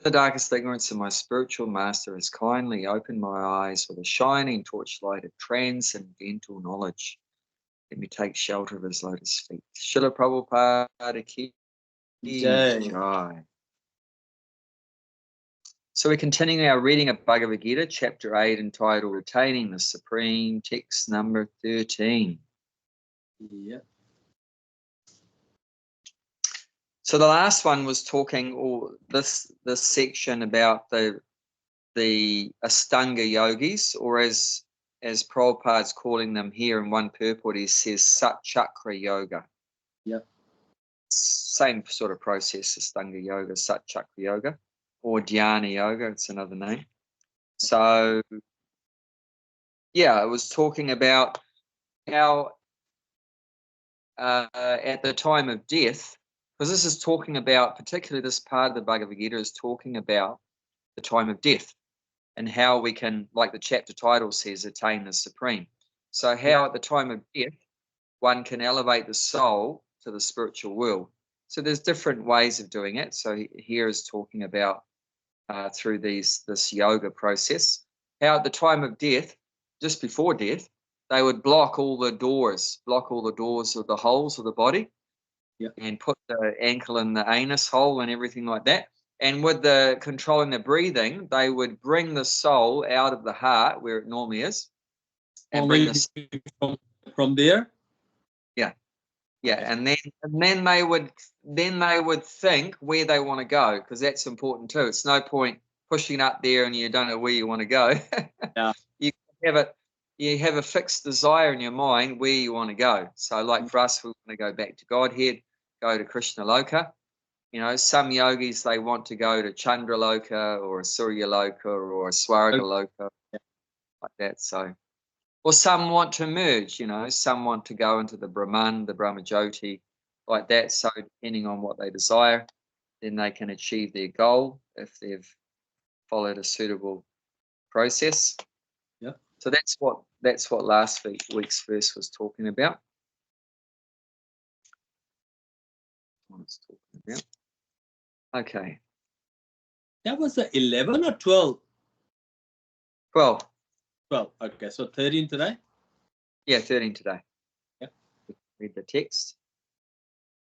the darkest ignorance, and my spiritual master has kindly opened my eyes with a shining torchlight of transcendental knowledge. Let me take shelter of his lotus feet. Srila Prabhupada ki Jai. jai. So we're continuing our reading of Bhagavad Gita, chapter 8, entitled Retaining the Supreme, text number 13. Yeah. So the last one was talking, or this section about the Astanga yogis, or as Prabhupada's calling them here in one purport, he says Sat Chakra Yoga. Yeah. Same sort of process, Astanga Yoga, Sat Chakra Yoga, or Dhyana Yoga, it's another name. So, yeah, it was talking about how at the time of death, because this is talking about, particularly this part of the Bhagavad Gita is talking about the time of death and how we can, like the chapter title says, attain the supreme. So how at the time of death, one can elevate the soul to the spiritual world. So there's different ways of doing it. So here is talking about through this yoga process, how at the time of death, just before death, they would block all the doors of the holes of the body, and put the ankle in the anus hole and everything like that. And with the controlling the breathing, they would bring the soul out of the heart where it normally is, and bring this from there. Yeah, and then they would think where they want to go, because that's important too. It's no point pushing up there and you don't know where you want to go. Yeah. You have a fixed desire in your mind where you want to go. So like for us, we want to go back to Godhead, go to Krishna Loka. You know, some yogis, they want to go to Chandra Loka or a Surya Loka or a Swarga Loka, like that. So, or some want to merge, you know, some want to go into the Brahman, the Brahmajyoti, like that. So depending on what they desire, then they can achieve their goal if they've followed a suitable process. Yeah. So that's what last week's verse was talking about. What it's talking about. Okay. That was 11 or 12? 12. 12. Okay, so 13 today? Yeah, 13 today. Yeah. Read the text.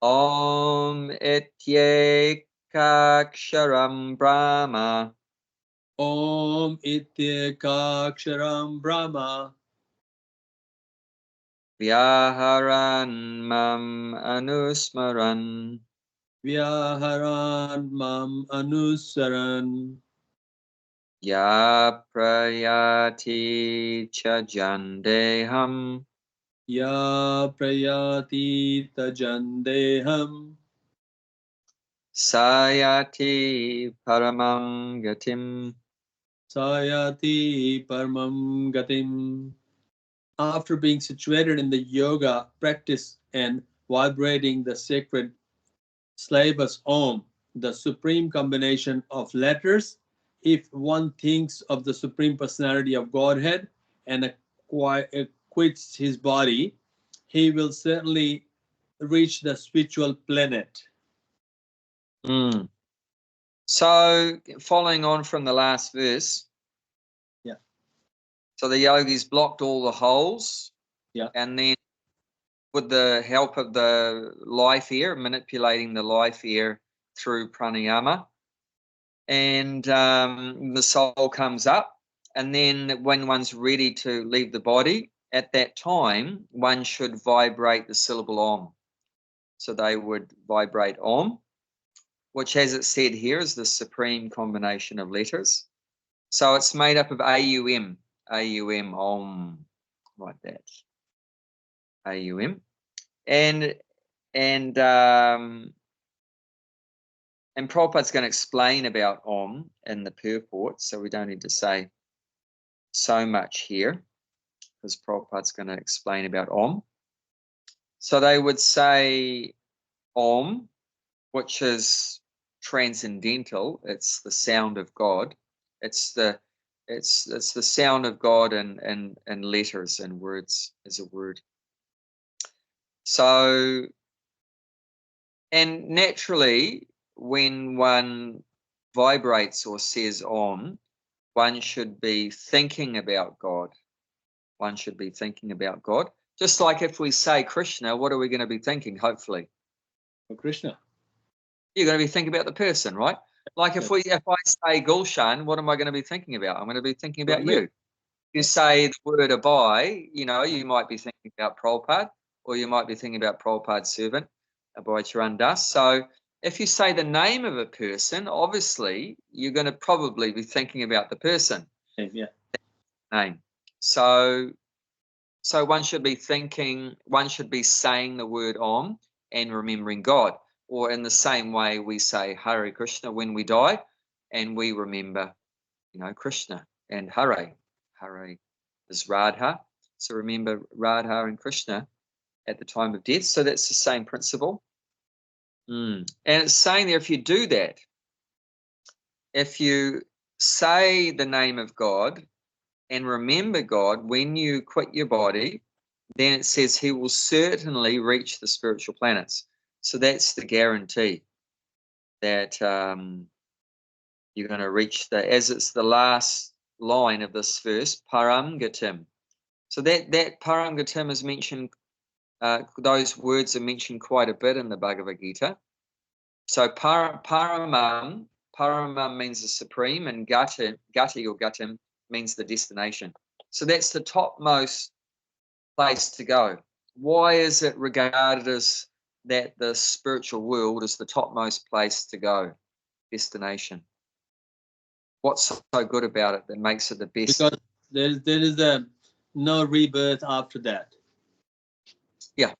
Om Ityekaksharam Brahma. Om Ityekaksharam Brahma. Vyaharan mam anusmaran. Vyaharan mam anusaran. Ya prayati cha jandeham. Ya prayati tajandeham. Sayati paramam gatim. Sayati paramam gatim. After being situated in the yoga practice and vibrating the sacred syllabus Om, the supreme combination of letters, if one thinks of the Supreme Personality of Godhead and quits his body, he will certainly reach the spiritual planet. So, following on from the last verse, so the yogis blocked all the holes, and then with the help of the life air, manipulating the life air through pranayama, and the soul comes up, and then when one's ready to leave the body, at that time, one should vibrate the syllable Om. So they would vibrate Om, which, as it said here, is the supreme combination of letters. So it's made up of AUM, Om, like that. AUM. And Prabhupada's going to explain about Om in the purport, so we don't need to say so much here, because Prabhupada's going to explain about Om. So they would say Om, which is transcendental. It's the sound of God. It's the sound of God in letters and words as a word. So, and naturally, when one vibrates or says Om, one should be thinking about God. One should be thinking about God. Just like if we say Krishna, what are we going to be thinking, hopefully? Krishna. You're going to be thinking about the person, right? Like if I say Gulshan, what am I going to be thinking about? I'm going to be thinking about you. If you say the word Abai, you might be thinking about Prabhupada, or you might be thinking about Prabhupada's servant, Abai Charan Das. So if you say the name of a person, obviously you're going to probably be thinking about the person. Yeah. Name. So one should be saying the word Om and remembering God. Or in the same way we say Hare Krishna when we die, and we remember, Krishna and Hare. Hare is Radha. So remember Radha and Krishna at the time of death. So that's the same principle. And it's saying there, if you do that, if you say the name of God and remember God when you quit your body, then it says he will certainly reach the spiritual planets. So that's the guarantee that you're going to reach as it's the last line of this verse, Param Gatim. So that Param Gatim is mentioned, those words are mentioned quite a bit in the Bhagavad Gita. So Paramam means the supreme, and Gati or Gatim means the destination. So that's the topmost place to go. Why is it regarded as that the spiritual world is the topmost place to go, destination? What's so good about it that makes it the best? Because there is no rebirth after that. Yeah.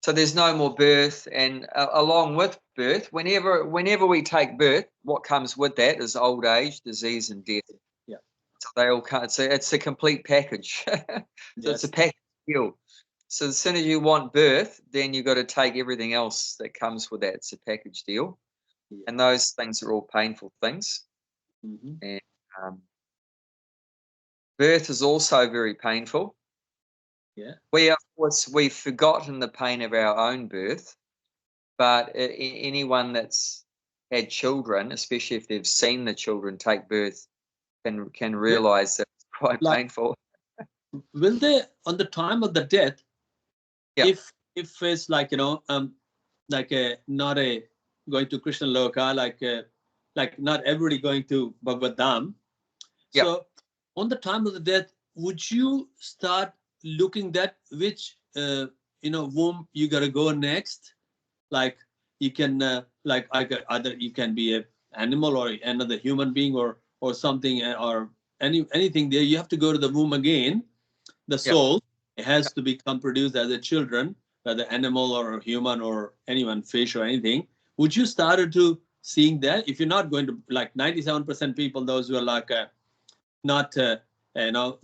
So there's no more birth, and along with birth, whenever we take birth, what comes with that is old age, disease, and death. Yeah. So they all come. It's a complete package. So it's a package deal. So as soon as you want birth, then you've got to take everything else that comes with that. It's a package deal. Yeah. And those things are all painful things. Mm-hmm. And birth is also very painful. Yeah. We've forgotten the pain of our own birth, but anyone that's had children, especially if they've seen the children take birth, can realize that it's quite painful. Will they, on the time of the death, if it's like not going to Krishna Loka, like not everybody going to Bhagavad Dham. So on the time of the death, would you start looking that which womb you gotta go next? Like you can either you can be an animal or another human being or something or anything there. You have to go to the womb again. The soul has to become produced as a children, whether animal or human or anyone, fish or anything. Would you start to seeing that? If you're not going to, like 97% people, those who are like not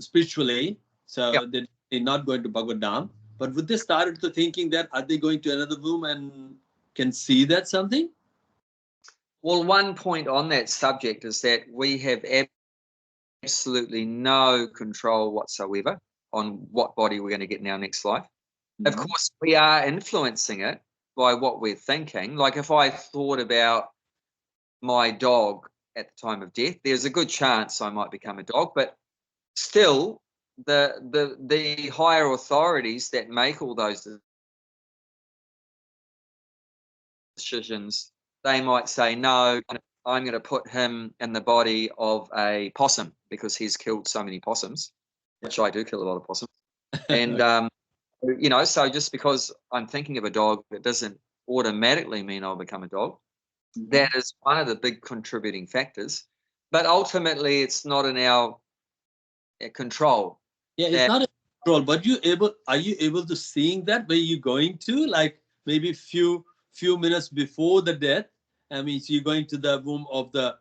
spiritually, so they're not going to Bhagavad Dham, but would they start to thinking that are they going to another womb and can see that something? Well, one point on that subject is that we have absolutely no control whatsoever on what body we're going to get in our next life. Mm-hmm. Of course, we are influencing it by what we're thinking. Like if I thought about my dog at the time of death, there's a good chance I might become a dog, but still the higher authorities that make all those decisions, they might say, no, I'm going to put him in the body of a possum because he's killed so many possums, which I do kill a lot of possums. And, so just because I'm thinking of a dog, that doesn't automatically mean I'll become a dog. Mm-hmm. That is one of the big contributing factors. But ultimately, it's not in our control. Yeah, it's not a control, but are you able to seeing that where you're going to, like maybe few minutes before the death? I mean, so you're going to the womb of the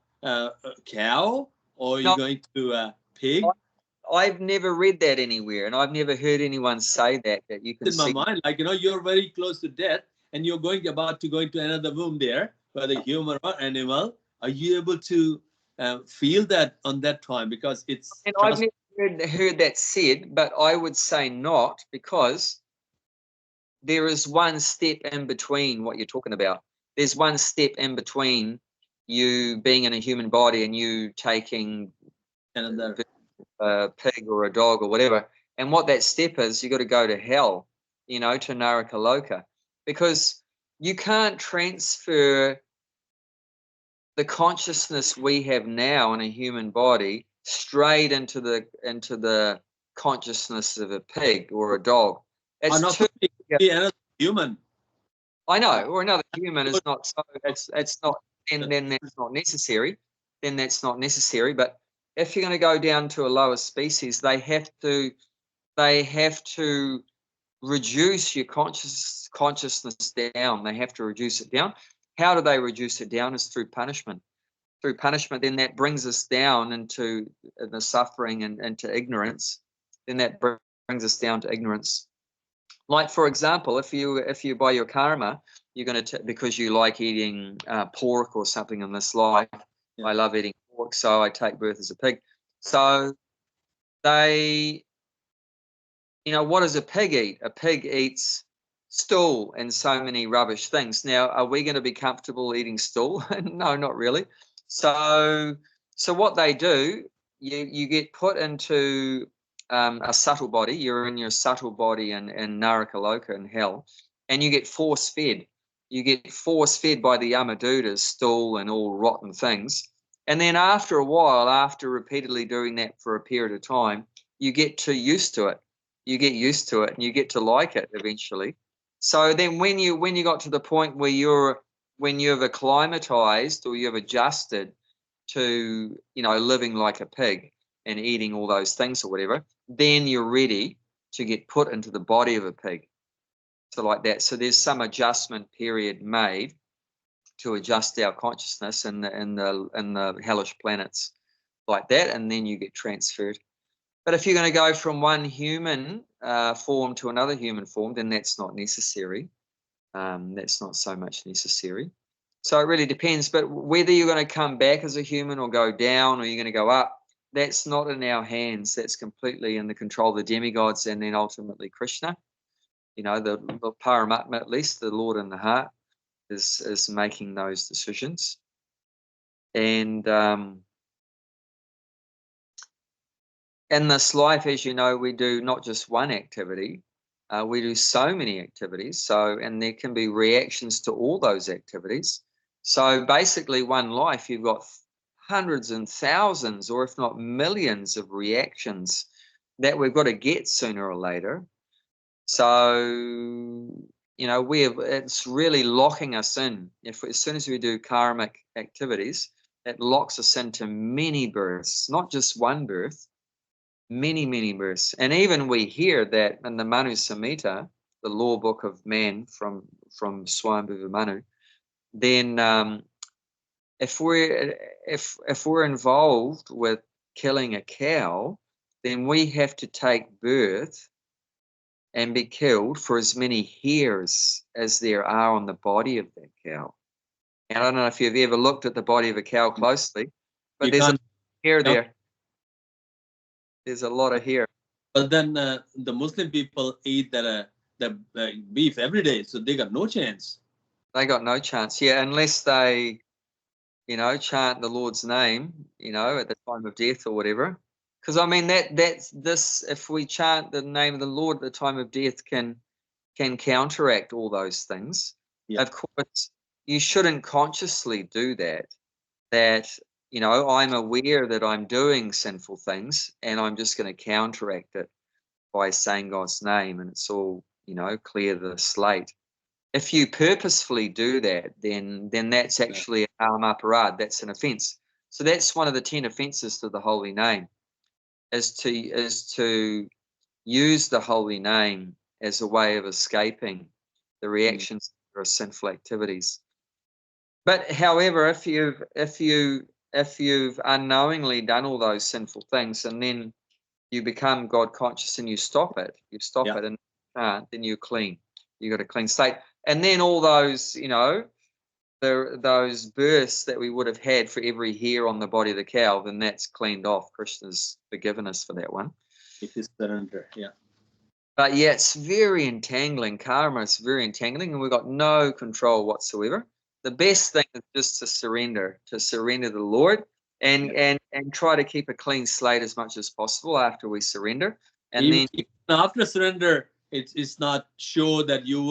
cow, or you're going to a pig? I've never read that anywhere, and I've never heard anyone say that you can see. In my mind, like, you're very close to death, and you're about to go into another womb there, whether human or animal. Are you able to feel that on that time? Because it's... And I've never heard that said, but I would say not, because there is one step in between what you're talking about. There's one step in between you being in a human body and you taking Another. a pig or a dog or whatever. And what that step is, you got to go to hell, to Narakaloka, because you can't transfer the consciousness we have now in a human body straight into the consciousness of a pig or a dog. It's too, another human. I know, or another human is not so. It's not. And then that's not necessary. Then that's not necessary. But if you're going to go down to a lower species, they have to reduce your consciousness down. They have to reduce it down. How do they reduce it down? Is through punishment. Through punishment, then that brings us down into the suffering and into ignorance. Then that brings us down to ignorance. Like, for example, if you by your karma, you're going to, because you like eating pork or something in this life. Yeah. I love eating pork, so I take birth as a pig. So they, what does a pig eat? A pig eats stool and so many rubbish things. Now, are we going to be comfortable eating stool? No, not really. So what they do, you get put into a subtle body. You're in your subtle body in Narakaloka in hell, and you get force fed. You get force fed by the Yamadutas, stool and all rotten things. And then after a while, after repeatedly doing that for a period of time, you get too used to it. You get used to it, and you get to like it eventually. So then, when you got to the point where when you've acclimatized or you've adjusted to living like a pig and eating all those things or whatever, then you're ready to get put into the body of a pig. So like that. So there's some adjustment period made to adjust our consciousness in the hellish planets like that, and then you get transferred. But if you're going to go from one human form to another human form, then that's not necessary. That's not so much necessary. So it really depends. But whether you're going to come back as a human or go down or you're going to go up, that's not in our hands. That's completely in the control of the demigods and then ultimately Krishna. The Paramatma, at least, the Lord in the heart, is making those decisions. And in this life, as you know, we do not just one activity. We do so many activities. And there can be reactions to all those activities. So basically, one life, you've got hundreds and thousands, or if not millions, of reactions that we've got to get sooner or later. So, it's really locking us in. As soon as we do karmic activities, it locks us into many births, not just one birth, many, many births. And even we hear that in the Manu Samhita, the law book of man from Swayambhuva Manu, then if we're involved with killing a cow, then we have to take birth and be killed for as many hairs as there are on the body of that cow. And I don't know if you've ever looked at the body of a cow closely, but there's a hair there. There's a lot of hair. But then the Muslim people eat the beef every day, so they got no chance. They got no chance, yeah, unless they, chant the Lord's name, at the time of death or whatever. Because I mean that's this. If we chant the name of the Lord at the time of death, can counteract all those things. Yeah. Of course, you shouldn't consciously do that. That I'm aware that I'm doing sinful things, and I'm just going to counteract it by saying God's name, and it's all clear the slate. If you purposefully do that, then that's actually a aparad. That's an offence. So that's one of the 10 offences to the holy name. Is to use the holy name as a way of escaping the reactions of sinful activities. But however, if you've unknowingly done all those sinful things and then you become God conscious and you stop it and you can't, then you're clean. You got a clean state. And then all those, those births that we would have had for every hair on the body of the cow, then that's cleaned off. Krishna's forgiven us for that one. It is surrender, yeah. But yeah, it's very entangling. Karma is very entangling, and we've got no control whatsoever. the best thing is just to surrender to the Lord, and try to keep a clean slate as much as possible after we surrender. And even then after surrender, it's not sure that you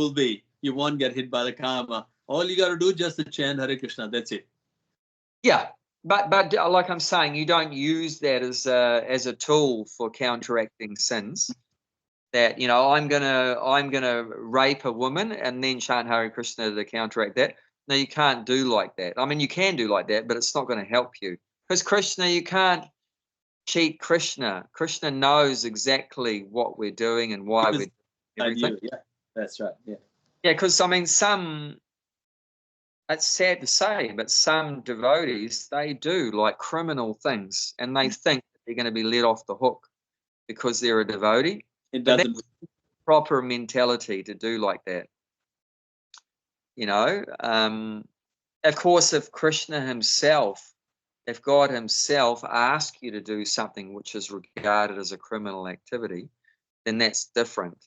won't get hit by the karma. All you got to do is just to chant Hare Krishna. That's it. yeah, but like I'm saying, you don't use that as a tool for counteracting sins. That, you know, I'm gonna rape a woman and then chant Hare Krishna to counteract that. No, you can't do like that. I mean, you can do like that, but it's not going to help you, because Krishna, you can't cheat Krishna. Krishna knows exactly what we're doing and why we're doing everything. Yeah, that's right. Yeah. Yeah, because I mean, it's sad to say, but some devotees, they do like criminal things, and they think that they're going to be let off the hook because they're a devotee. It But doesn't. that's proper mentality to do like that. You know, of course, if Krishna himself, if God himself asks you to do something which is regarded as a criminal activity, then that's different.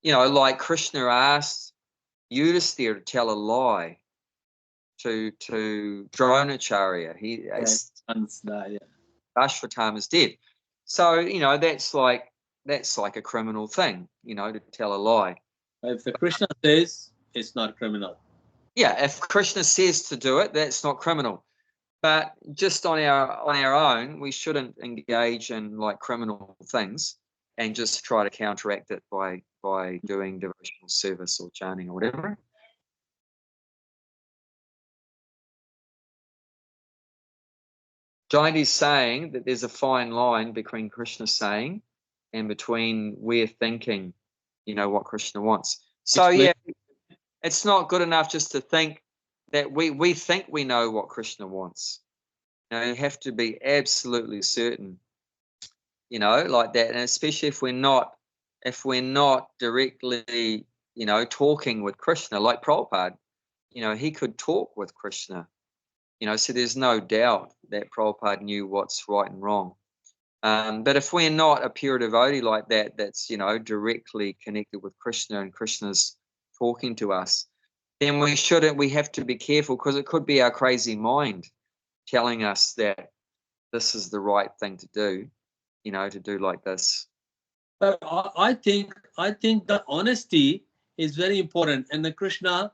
You know, like Krishna asked Yudhisthira to tell a lie to Dronacharya. Ashvatthama is dead. So, you know, that's like a criminal thing, you know, to tell a lie. If the Krishna says, it's not criminal. Yeah, if Krishna says to do it, that's not criminal. But just on our own, we shouldn't engage in like criminal things and just try to counteract it by doing devotional service or chanting or whatever. Jayanti's saying that there's a fine line between Krishna saying and between we're thinking, you know, what Krishna wants. So yeah, it's not good enough just to think that we think we know what Krishna wants. You know, you have to be absolutely certain, you know, like that. And especially if we're not directly, you know, talking with Krishna, like Prabhupada, you know, he could talk with Krishna, you know, so there's no doubt that Prabhupada knew what's right and wrong. But if we're not a pure devotee like that, that's, you know, directly connected with Krishna and Krishna's talking to us, then we have to be careful, because it could be our crazy mind telling us that this is the right thing to do, you know, to do like this. But I think the honesty is very important, and the Krishna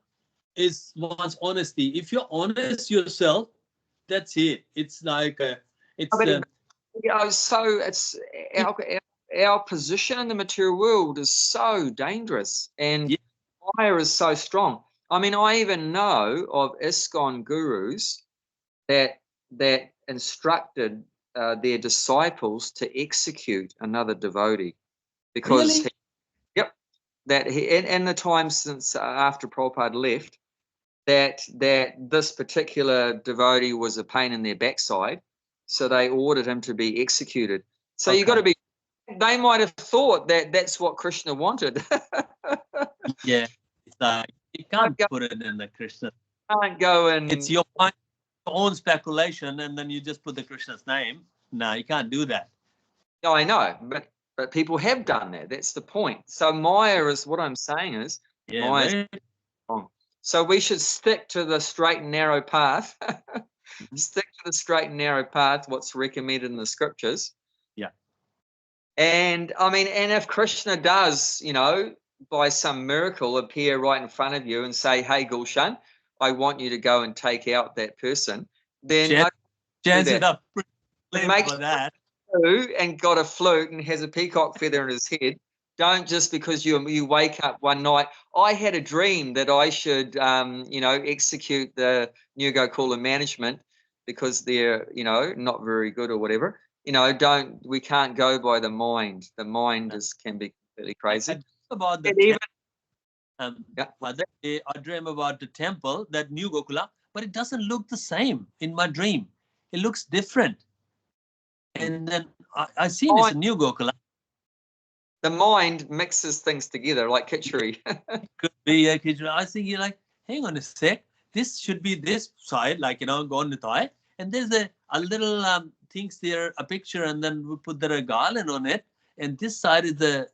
wants honesty. If you're honest yourself, that's it. It's like so it's our position in the material world is so dangerous, and fire is so strong. I mean, I even know of ISKCON gurus that instructed their disciples to execute another devotee, because really? in the time since after Prabhupada left, that this particular devotee was a pain in their backside, so they ordered him to be executed. So you got to be. They might have thought that that's what Krishna wanted. Yeah, it's like you can't put it in the Krishna. Can't go and. It's your own speculation, and then you just put the Krishna's name. No, you can't do that. No, I know, but people have done that. That's the point. So Maya is what I'm saying is Maya. So we should stick to the straight and narrow path. Stick to the straight and narrow path, what's recommended in the scriptures. Yeah. And I mean, and if Krishna does, you know, by some miracle appear right in front of you and say, hey, Gulshan, I want you to go and take out that person, then jazz it up. Make for that. And got a flute and has a peacock feather in his head. Don't just because you wake up one night. I had a dream that I should, you know, execute the New Gokula management because they're, you know, not very good or whatever. You know, we can't go by the mind. The mind can be completely crazy. I dream about the temple, that New Gokula, but it doesn't look the same in my dream. It looks different. And then I seen it's a New Gokula. The mind mixes things together like Kitchery. Could be a Kitchery. I think you're like, hang on a sec. This should be this side, like, you know, go on the thigh. And there's a little things there, a picture, and then we put a garland on it. And this side is the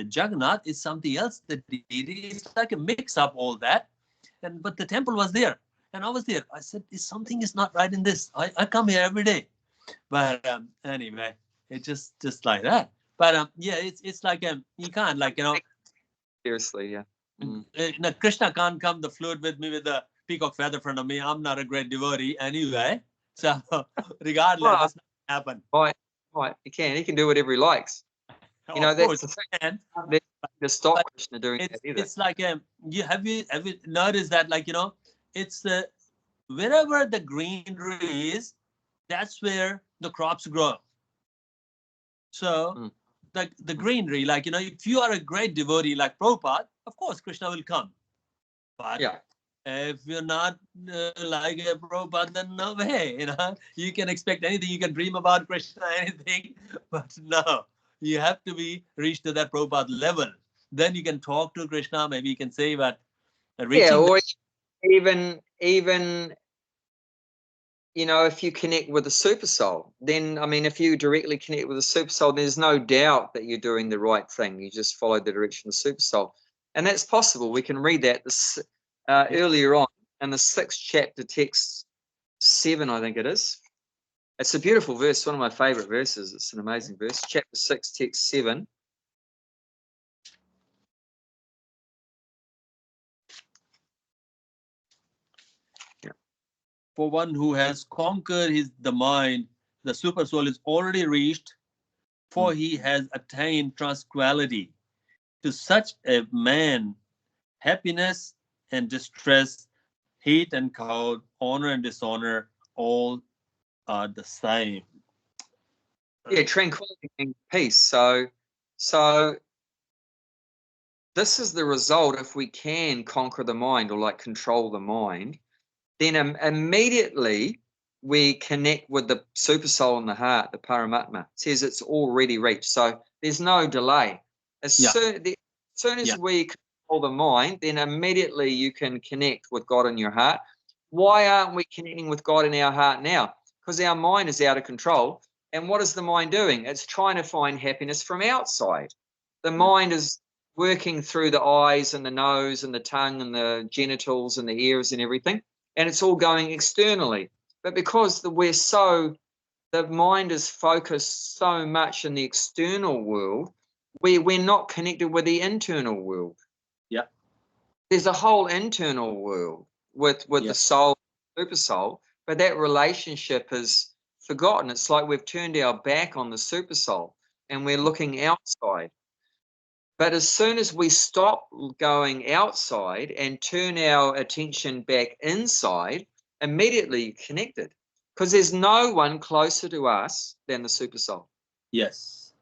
Jagannath is something else. The deity is like a mix up all that. But the temple was there. And I was there. I said, something is not right in this. I come here every day. But anyway, it's just like that. But yeah, it's like you can't, like, Seriously, yeah. Krishna can't come the flute with me with the peacock feather in front of me. I'm not a great devotee anyway. So regardless, Well, that's not happen. right. He can do whatever he likes. You know, Of that's course, the thing. and To stop but Krishna doing that either. it's like you have noticed that, like, it's wherever the greenery is, that's where the crops grow. So the greenery, like, if you are a great devotee like Prabhupada, of course Krishna will come. But Yeah. if you're not like a Prabhupada, then no way. You can expect anything, you can dream about Krishna, anything, but no, you have to be reached to that Prabhupada level. Then you can talk to Krishna. Maybe you can say, but reaching. Yeah, or even if you connect with the super soul, then, I mean, if you directly connect with the super soul, there's no doubt that you're doing the right thing. You just follow the direction of the super soul. And that's possible. We can read that earlier on in the 6th chapter, text 7, I think it is. It's a beautiful verse, one of my favorite verses. It's an amazing verse. Chapter 6, text 7. For one who has conquered the mind, the super soul is already reached, for he has attained tranquility. To such a man, happiness and distress, heat and cold, honor and dishonor, all are the same. Yeah, tranquility and peace. So this is the result. If we can conquer the mind, or like control the mind, then immediately we connect with the super soul in the heart. The Paramatma it says it's already reached. So there's no delay. As soon as we control the mind, then immediately you can connect with God in your heart. Why aren't we connecting with God in our heart now? Because our mind is out of control. And what is the mind doing? It's trying to find happiness from outside. The mind is working through the eyes and the nose and the tongue and the genitals and the ears and everything. And it's all going externally. But because the mind is focused so much in the external world, we're not connected with the internal world. Yeah. There's a whole internal world with the soul, super soul, but that relationship is forgotten. It's like we've turned our back on the super soul and we're looking outside. But as soon as we stop going outside and turn our attention back inside, immediately connected. Because there's no one closer to us than the super soul. Yes.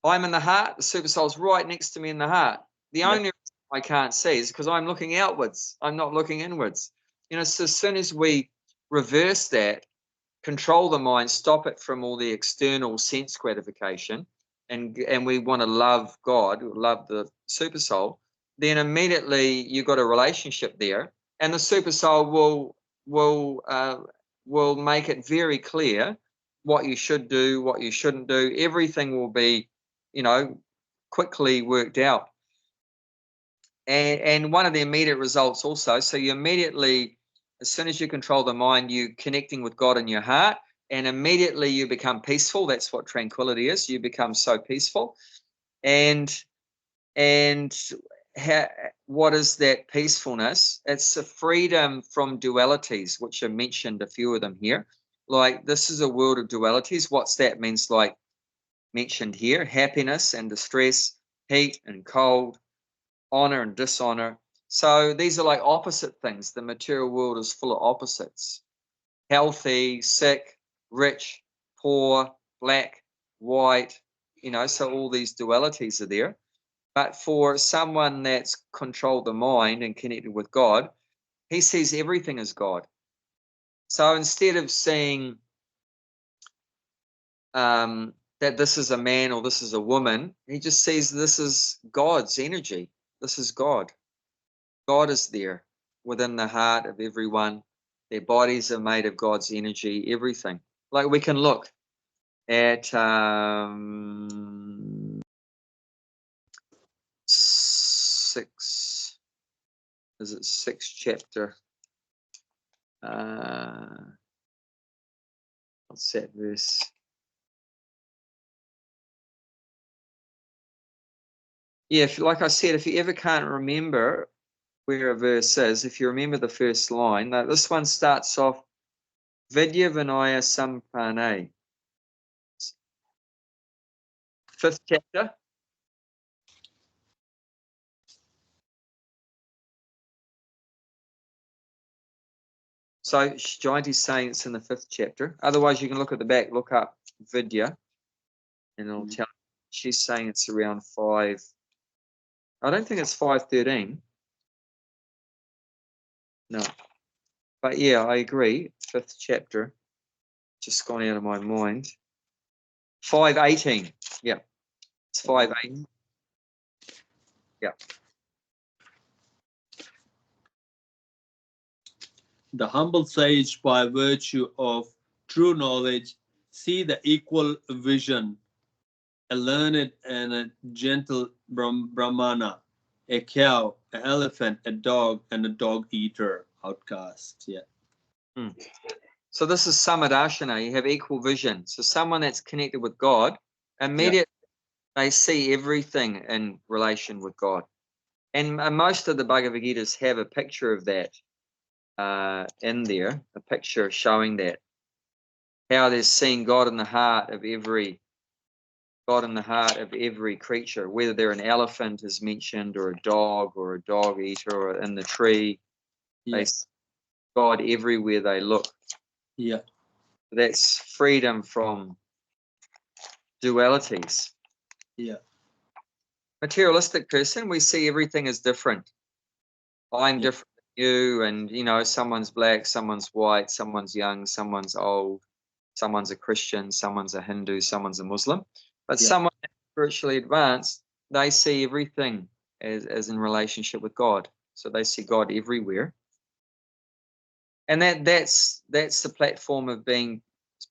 I'm in the heart, the super soul's right next to me in the heart. The only reason I can't see is because I'm looking outwards. I'm not looking inwards. So as soon as we reverse that, control the mind, stop it from all the external sense gratification, and we want to love God, love the super soul, then immediately you've got a relationship there, and the super soul will make it very clear what you should do, what you shouldn't do. Everything will be, quickly worked out. And one of the immediate results also, so you immediately, as soon as you control the mind, you're connecting with God in your heart, and immediately you become peaceful. That's what tranquility is. You become so peaceful. And what is that peacefulness? It's a freedom from dualities, which are mentioned, a few of them here. Like, this is a world of dualities. What's that means? Like mentioned here, happiness and distress, heat and cold, honor and dishonor. So these are like opposite things. The material world is full of opposites. Healthy, sick, rich, poor, black, white, so all these dualities are there. But for someone that's controlled the mind and connected with God, he sees everything as God. So instead of seeing that this is a man or this is a woman, he just sees this is God's energy. This is God. God is there within the heart of everyone. Their bodies are made of God's energy, everything. Like, we can look at 6th chapter. What's that verse? Yeah, like I said, if you ever can't remember where a verse is, if you remember the first line, this one starts off Vidya Vinaya Sampane. 5th chapter. So Jayanti's saying it's in the 5th chapter. Otherwise, you can look at the back, look up Vidya, and it'll tell you. She's saying it's around 5. I don't think it's 5:13. No. But yeah, I agree. 5th chapter. Just gone out of my mind. 5:18. Yeah. It's 5:18. Yeah. The humble sage, by virtue of true knowledge, see the equal vision, a learned and a gentle brahmana, a cow, an elephant, a dog, and a dog eater, outcast. Yeah. So this is samadashana. You have equal vision. So someone that's connected with God, immediately they see everything in relation with God. And most of the Bhagavad Gitas have a picture of that in there, a picture showing that, how they're seeing God in the heart of every creature, whether they're an elephant is mentioned, or a dog eater, or in the tree. They see God everywhere they look. Yeah. That's freedom from dualities. Yeah. Materialistic person, we see everything as different. I'm different than you, and someone's black, someone's white, someone's young, someone's old, someone's a Christian, someone's a Hindu, someone's a Muslim. But someone spiritually advanced, they see everything as in relationship with God. So they see God everywhere. And that's the platform of being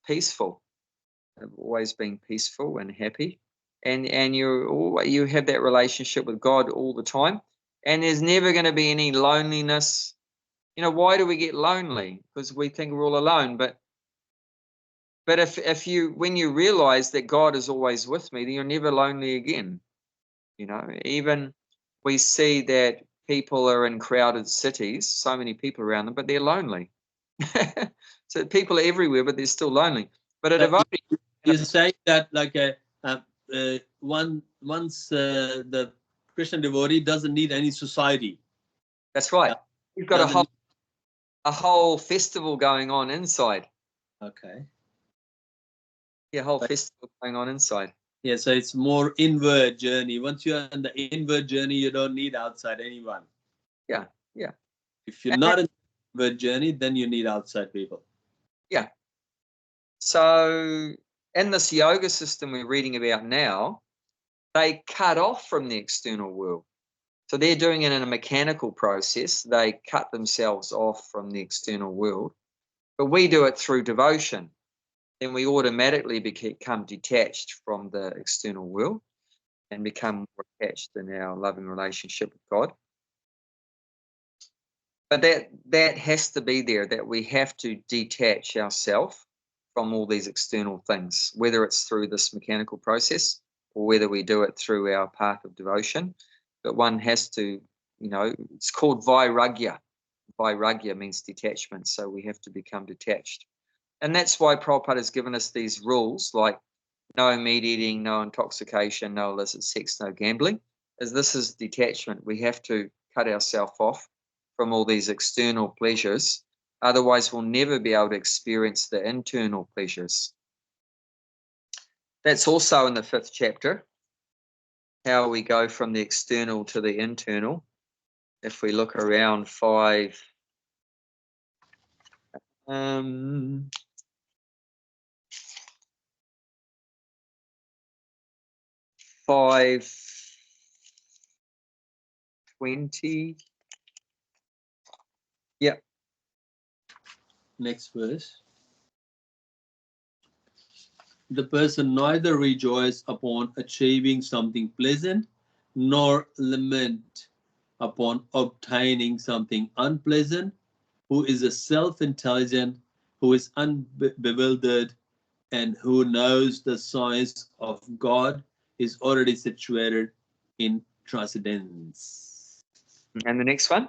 peaceful, of always being peaceful and happy. And you have that relationship with God all the time. And there's never going to be any loneliness. Why do we get lonely? Because we think we're all alone. But when you realize that God is always with me, then you're never lonely again. Even we see that people are in crowded cities, so many people around them, but they're lonely. So people are everywhere, but they're still lonely. But a devotee, you say that like once the Krishna devotee doesn't need any society. That's right. You've got a whole festival going on inside. Okay. Yeah, a whole festival going on inside. Yeah, so it's more inward journey. Once you're in the inward journey, you don't need outside anyone. Yeah. If you're not in the inward journey, then you need outside people. Yeah. So in this yoga system we're reading about now, they cut off from the external world. So they're doing it in a mechanical process. They cut themselves off from the external world. But we do it through devotion. Then we automatically become detached from the external world and become more attached in our loving relationship with God. But that has to be there, that we have to detach ourselves from all these external things, whether it's through this mechanical process or whether we do it through our path of devotion. But one has to, it's called vairagya. Vairagya means detachment, so we have to become detached. And that's why Prabhupada has given us these rules, like no meat eating, no intoxication, no illicit sex, no gambling, as this is detachment. We have to cut ourselves off from all these external pleasures. Otherwise, we'll never be able to experience the internal pleasures. That's also in the 5th chapter, how we go from the external to the internal. If we look around 5... 5:20. Yeah. Next verse. The person neither rejoices upon achieving something pleasant, nor lament upon obtaining something unpleasant, who is a self-intelligent, who is unbewildered, and who knows the science of God, is already situated in transcendence. And the next one?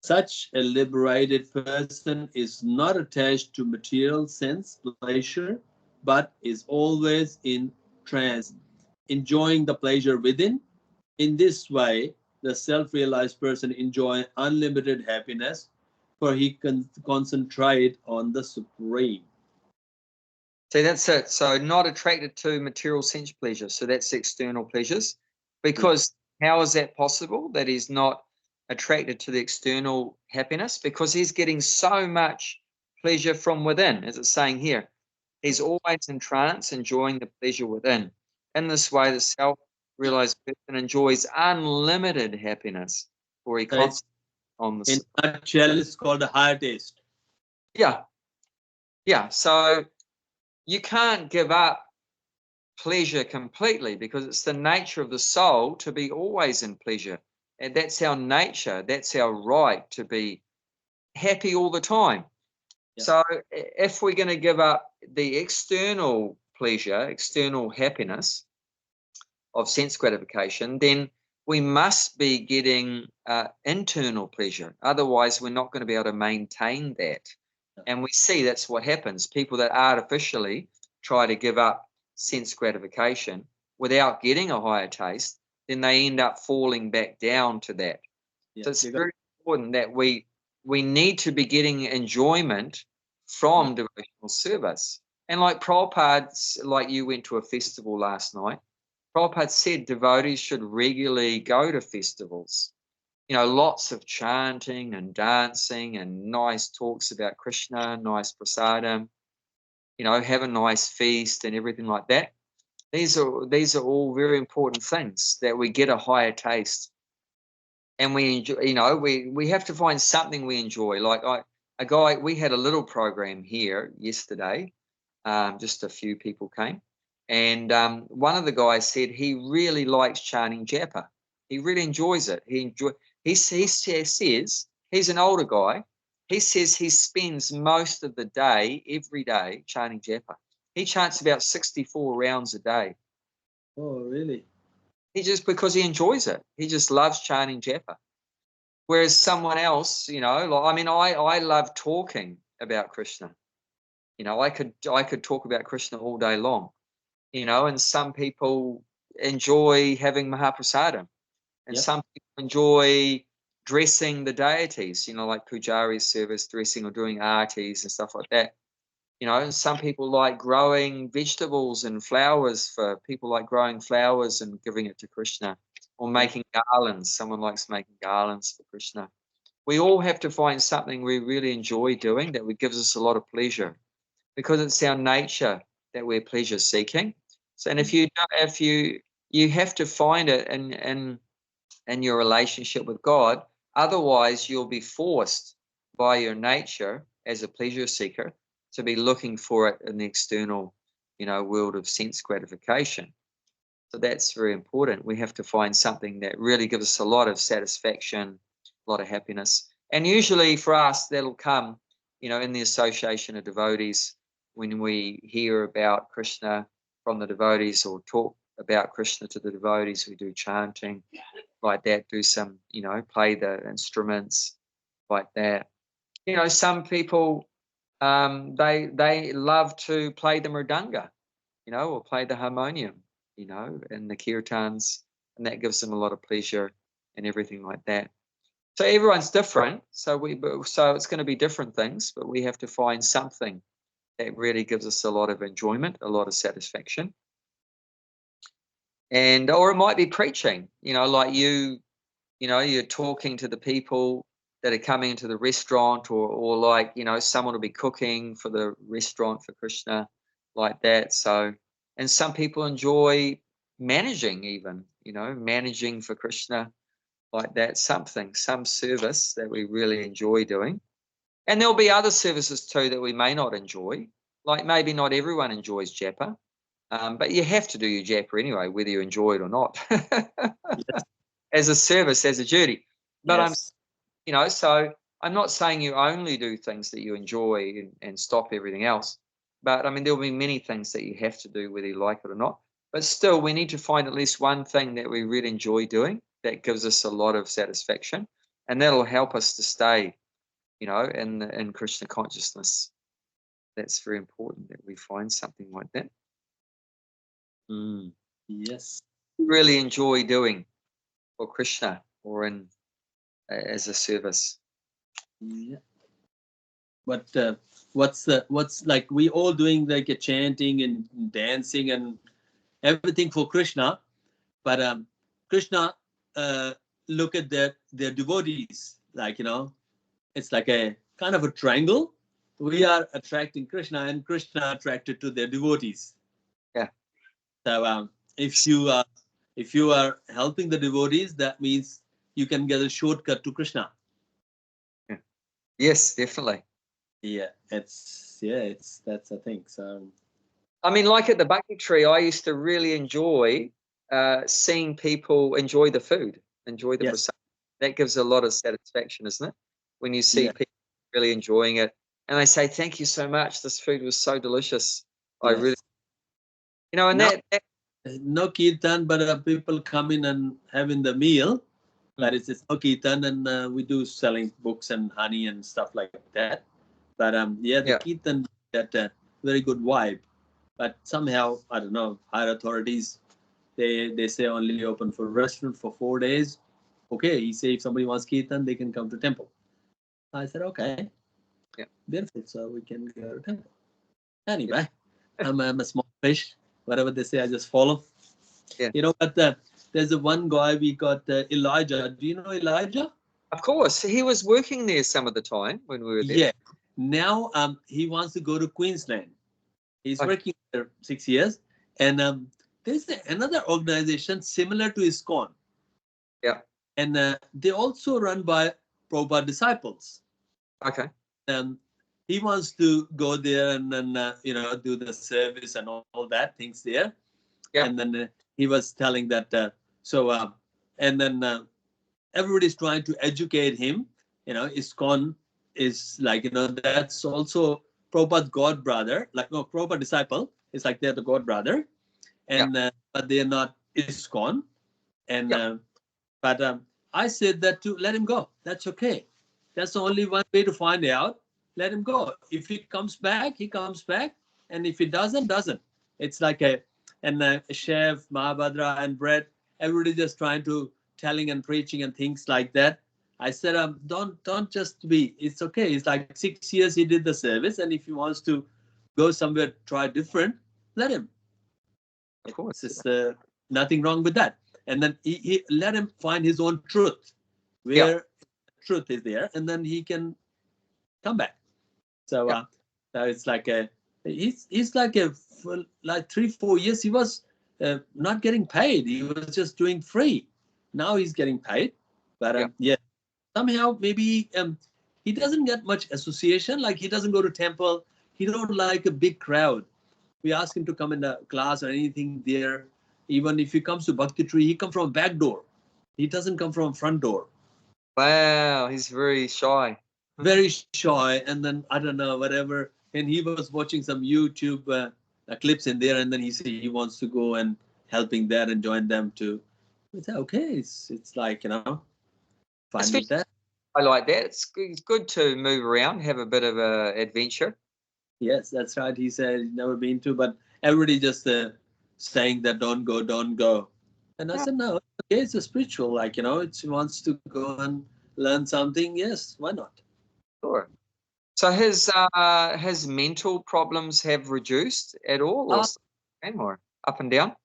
Such a liberated person is not attached to material sense pleasure, but is always in trance, enjoying the pleasure within. In this way, the self-realized person enjoys unlimited happiness, for he can concentrate on the Supreme. See, that's it. So not attracted to material sense pleasure. So that's external pleasures. Because how is that possible that he's not attracted to the external happiness? Because he's getting so much pleasure from within, as it's saying here. He's always in trance, enjoying the pleasure within. In this way, the self-realized person enjoys unlimited happiness, for he concentrates on the. In a nutshell, it's called a higher taste. Yeah. Yeah. So you can't give up pleasure completely, because it's the nature of the soul to be always in pleasure. And that's our nature. That's our right to be happy all the time. Yeah. So if we're going to give up the external pleasure, external happiness of sense gratification, then we must be getting internal pleasure. Otherwise, we're not going to be able to maintain that. Yeah. And we see that's what happens. People that artificially try to give up sense gratification without getting a higher taste, then they end up falling back down to that. Yeah, so it's very important that we need to be getting enjoyment from devotional service. And like Prabhupada, like you went to a festival last night, Prabhupada said devotees should regularly go to festivals. You know, lots of chanting and dancing and nice talks about Krishna, nice prasadam, you know, have a nice feast and everything like that. These are all very important things, that we get a higher taste. And we enjoy, you know, we have to find something we enjoy. Like we had a little program here yesterday. Just a few people came. And one of the guys said he really likes chanting japa. He really enjoys it. He says, he's an older guy. He says he spends most of the day, every day, chanting japa. He chants about 64 rounds a day. Oh, really? Because he enjoys it. He just loves chanting japa. Whereas someone else, you know, like, I mean, I love talking about Krishna. You know, I could talk about Krishna all day long. You know, and some people enjoy having Mahaprasadam, and some people enjoy dressing the deities, you know, like Pujari service, dressing or doing artis and stuff like that. You know, and some people like growing vegetables and flowers. For people like growing flowers and giving it to Krishna, or making garlands. Someone likes making garlands for Krishna. We all have to find something we really enjoy doing that gives us a lot of pleasure, because it's our nature that we're pleasure seeking. So, and if you have to find it in your relationship with God, otherwise you'll be forced by your nature as a pleasure seeker to be looking for it in the external, you know, world of sense gratification. So that's very important. We have to find something that really gives us a lot of satisfaction, a lot of happiness. And usually for us, that'll come, you know, in the association of devotees, when we hear about Krishna from the devotees, or talk about Krishna to the devotees. We do chanting like that, do some, you know, play the instruments like that. You know, some people, they love to play the mridanga, you know, or play the harmonium, you know, and the kirtans, and that gives them a lot of pleasure and everything like that. So everyone's different. So it's going to be different things, but we have to find something that really gives us a lot of enjoyment, a lot of satisfaction. And, or it might be preaching, you know, like you know, you're talking to the people that are coming into the restaurant, or like, you know, someone will be cooking for the restaurant for Krishna, like that. So, and some people enjoy managing, even, you know, managing for Krishna, like that, some service that we really enjoy doing. And there'll be other services too that we may not enjoy. Like maybe not everyone enjoys japa, but you have to do your japa anyway, whether you enjoy it or not, yes. As a service, as a duty. But yes. You know, so I'm not saying you only do things that you enjoy and stop everything else, but I mean, there'll be many things that you have to do whether you like it or not. But still, we need to find at least one thing that we really enjoy doing that gives us a lot of satisfaction, and that'll help us to stay, in Krishna consciousness. That's very important that we find something like that. Yes. Really enjoy doing for Krishna or as a service. Yeah. But what's like we all doing like a chanting and dancing and everything for Krishna, but Krishna look at their devotees, like it's like a kind of a triangle. We are attracting Krishna, and Krishna attracted to their devotees. Yeah. So if you are helping the devotees, that means you can get a shortcut to Krishna. Yeah. Yes, definitely. Yeah, that's a thing. So I mean, like at the Bhakti Tree, I used to really enjoy seeing people enjoy the food, enjoy the yes, prasadam. That gives a lot of satisfaction, isn't it? When you see yeah, people really enjoying it, and they say, "Thank you so much. This food was so delicious." I really, yes. and Now, that no kirtan, but people come in and having the meal. That is, it's no kirtan, and we do selling books and honey and stuff like that. But yeah, the yeah, kirtan, that very good vibe. But somehow, I don't know, higher authorities, they say only open for restaurant for 4 days. Okay, he say if somebody wants kirtan, they can come to temple. I said, okay, yeah. beautiful. So we can go to temple. Anyway, I'm a small fish. Whatever they say, I just follow. Yeah. But there's a one guy we got, Elijah. Do you know Elijah? Of course, he was working there some of the time when we were there. Yeah. Now he wants to go to Queensland. He's Okay. working there 6 years, and there's another organization similar to ISKCON. Yeah. And they also run by Prabhupada disciples. Okay. He wants to go there and then do the service and all that things there. Yeah. And then he was telling that and then everybody's trying to educate him. ISKCON is like that's also Prabhupada's god brother, like no Prabhupada disciple. It's like they're the god brother, and but they're not ISKCON. And but I said that to let him go. That's okay. That's the only one way to find out. Let him go. If he comes back, he comes back, and if he doesn't. It's like a chef, Mahabhadra, and bread. Everybody just trying to telling and preaching and things like that. I said, don't just be. It's okay. It's like 6 years he did the service, and if he wants to go somewhere, try different, let him. Of course. It's nothing wrong with that. And then he let him find his own truth, where truth is there, and then he can come back. So so it's like he's like for like 3-4 years he was not getting paid. He was just doing free. Now he's getting paid, but somehow maybe he doesn't get much association. Like he doesn't go to temple. He don't like a big crowd. We ask him to come in the class or anything there. Even if he comes to Bhakti Tree, he comes from back door. He doesn't come from front door. Wow, he's very shy. Very shy, and then I don't know whatever. And he was watching some YouTube clips in there, and then he said he wants to go and helping there and join them too. I said, okay, it's like fine with that. I like that. It's good to move around, have a bit of a adventure. Yes, that's right. He said he's never been to, but everybody just saying that don't go. And I said, no, okay, it's a spiritual, like, it wants to go and learn something. Yes, why not? Sure. So his mental problems have reduced at all, or up and down?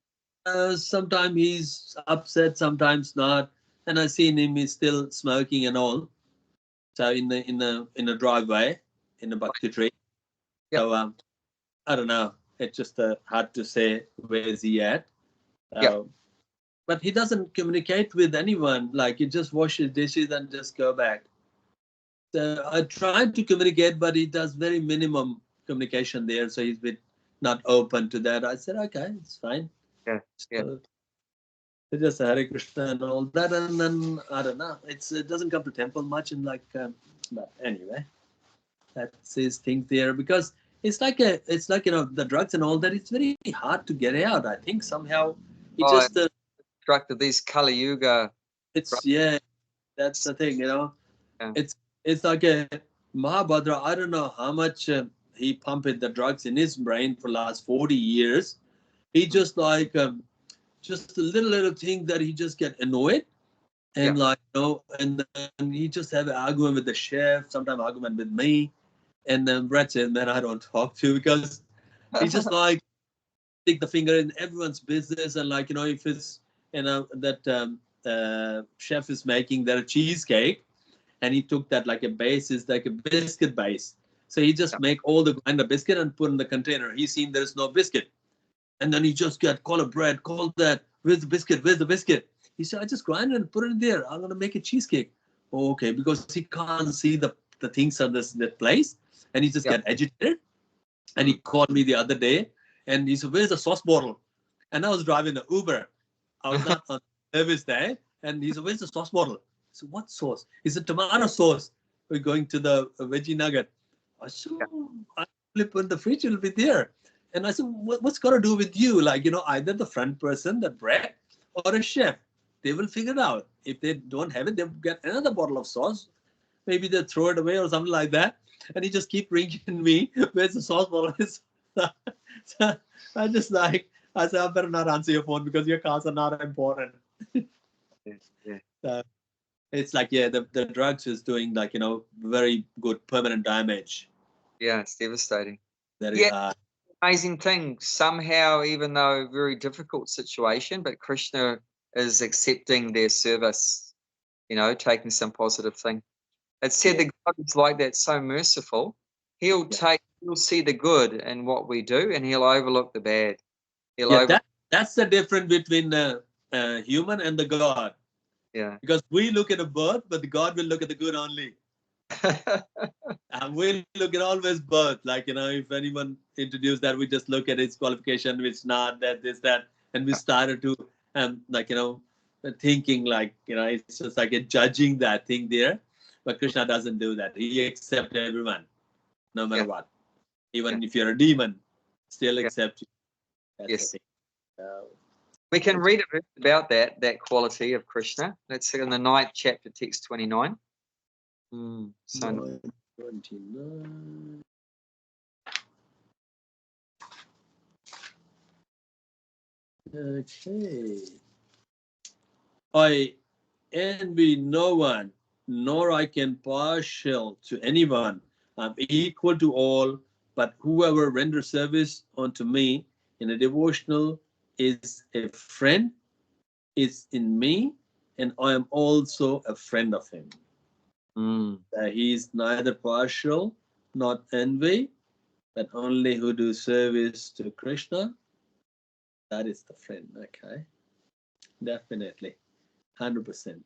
Sometimes he's upset, sometimes not. And I seen him, he's still smoking and all. So in the driveway, in the Bhakti Tree. Yep. So I don't know. It's just hard to say where is he at. But he doesn't communicate with anyone. Like he just washes dishes and just go back. So I tried to communicate, but he does very minimum communication there. So he's a bit not open to that. I said, okay, it's fine. Yeah. So, It's just Hare Krishna and all that, and then I don't know. It doesn't come to temple much, and like, but anyway, that's his thing there because it's like the drugs and all that. It's very hard to get out. I think somehow it Oh, just instructed these Kali Yuga. it's yeah. That's the thing, Yeah. It's like a Mahabhadra. I don't know how much he pumped the drugs in his brain for last 40 years. He just like just a little thing that he just get annoyed and like and then he just have an argument with the chef, sometimes argument with me, and then Brett said, "Man, I don't talk to because he just like stick the finger in everyone's business and like if it's that chef is making their cheesecake and he took that like a base is like a biscuit base, so he just make all the grind the biscuit and put in the container. He's seen there's no biscuit. And then he just got call a bread, call that. Where's the biscuit? Where's the biscuit? He said, I just grind it and put it in there. I'm gonna make a cheesecake. Oh, okay, because he can't see the things on that place, and he just got agitated. And he called me the other day, and he said, "Where's the sauce bottle?" And I was driving the Uber. I was not on service day, and he said, "Where's the sauce bottle?" I said, "What sauce?" He said, "Tomato sauce. We're going to the veggie nugget." I said, "I flip in the fridge. It'll be there." And I said, what's got to do with you? Like, either the front person, the bread, or a chef. They will figure it out. If they don't have it, they'll get another bottle of sauce. Maybe they'll throw it away or something like that. And he just keep ringing me, where's the sauce bottle? So I just like, I said, I better not answer your phone because your cars are not important. So it's like, the drugs is doing like, very good permanent damage. Yeah, it's devastating. Very hard. Amazing thing. Somehow, even though very difficult situation, but Krishna is accepting their service, taking some positive thing. It said that God is like that, so merciful. He'll see the good in what we do, and he'll overlook the bad. That's the difference between the human and the God. Yeah. Because we look at a bird, but the God will look at the good only. And we look at always birth. Like, if anyone introduced that, we just look at its qualification, which not that, this, that. And we started to, thinking like, it's just like a judging that thing there. But Krishna doesn't do that. He accepts everyone, no matter what. Even if you're a demon, still accept you. That's the thing. We can read a bit about that quality of Krishna. Let's see in the 9th chapter, text 29. So 29. Okay. I envy no one, nor I can partial to anyone. I'm equal to all, but whoever renders service unto me in a devotional is a friend, is in me, and I am also a friend of him. He is neither partial, not envy, but only who do service to Krishna. That is the friend, okay? Definitely. 100%.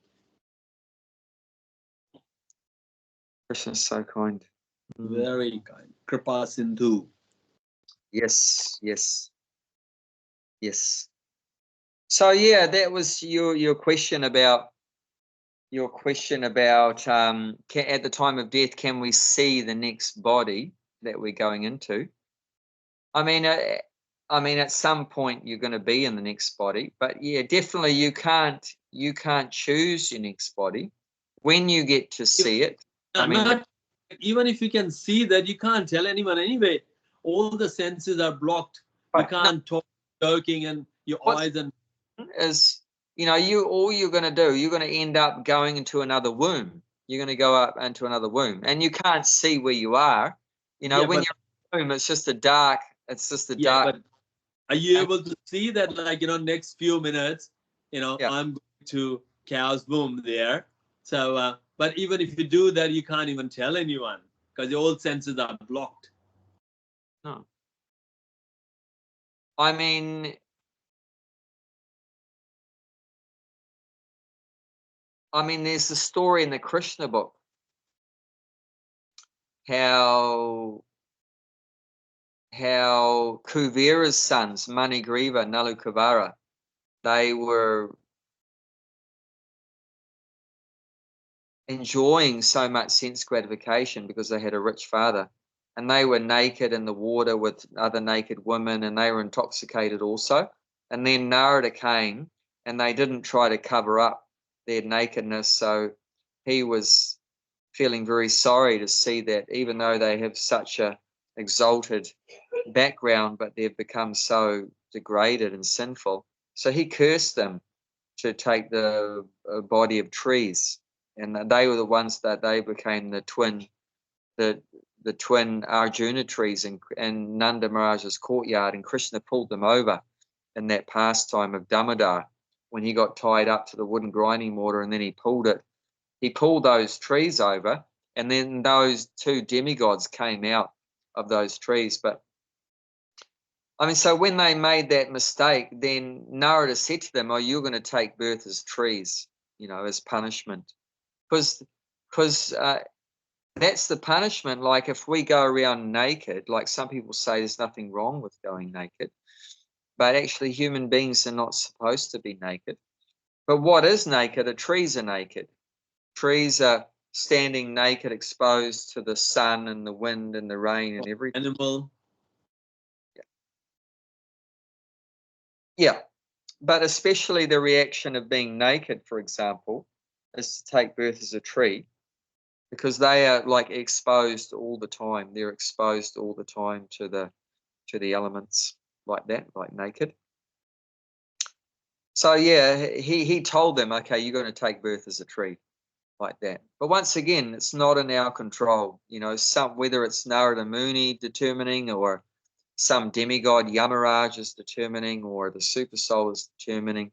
Krishna is so kind. Very kind. Kripa Sindhu. Yes. So that was your question about at the time of death, can we see the next body that we're going into? I mean, at some point you're going to be in the next body, but definitely you can't choose your next body. When you get to see it, even if you can see that, you can't tell anyone anyway. All the senses are blocked. You can't talk, joking, and your eyes and is all you're going to do, you're going to end up going into another womb. You're going to go up into another womb, and you can't see where you are. When you're in the womb, it's just a dark. It's just a dark. But are you able to see that, like, next few minutes, I'm going to cow's womb there. So, but even if you do that, you can't even tell anyone because your old senses are blocked. No. I mean, there's a story in the Krishna book how Kuvera's sons, Manigriva, Nalukavara, they were enjoying so much sense gratification because they had a rich father, and they were naked in the water with other naked women, and they were intoxicated also. And then Narada came, and they didn't try to cover up their nakedness, so he was feeling very sorry to see that even though they have such a exalted background, but they've become so degraded and sinful. So he cursed them to take the body of trees, and they were the ones that they became the twin Arjuna trees in Nanda Maharaj's courtyard, and Krishna pulled them over in that pastime of Damodar when he got tied up to the wooden grinding mortar, and then he pulled those trees over, and then those two demigods came out of those trees. But I mean, so when they made that mistake, then Narada said to them, "Oh, you're going to take birth as trees, as punishment." Because that's the punishment. Like if we go around naked, like some people say there's nothing wrong with going naked, but actually human beings are not supposed to be naked. But what is naked? Trees are naked. Trees are standing naked, exposed to the sun and the wind and the rain and everything. Animal. Yeah. But especially the reaction of being naked, for example, is to take birth as a tree, because they are like exposed all the time. They're exposed all the time to the elements like that, like naked. So yeah, he told them, okay, you're going to take birth as a tree like that. But once again, it's not in our control. Whether it's Narada Muni determining, or some demigod Yamaraj is determining, or the super soul is determining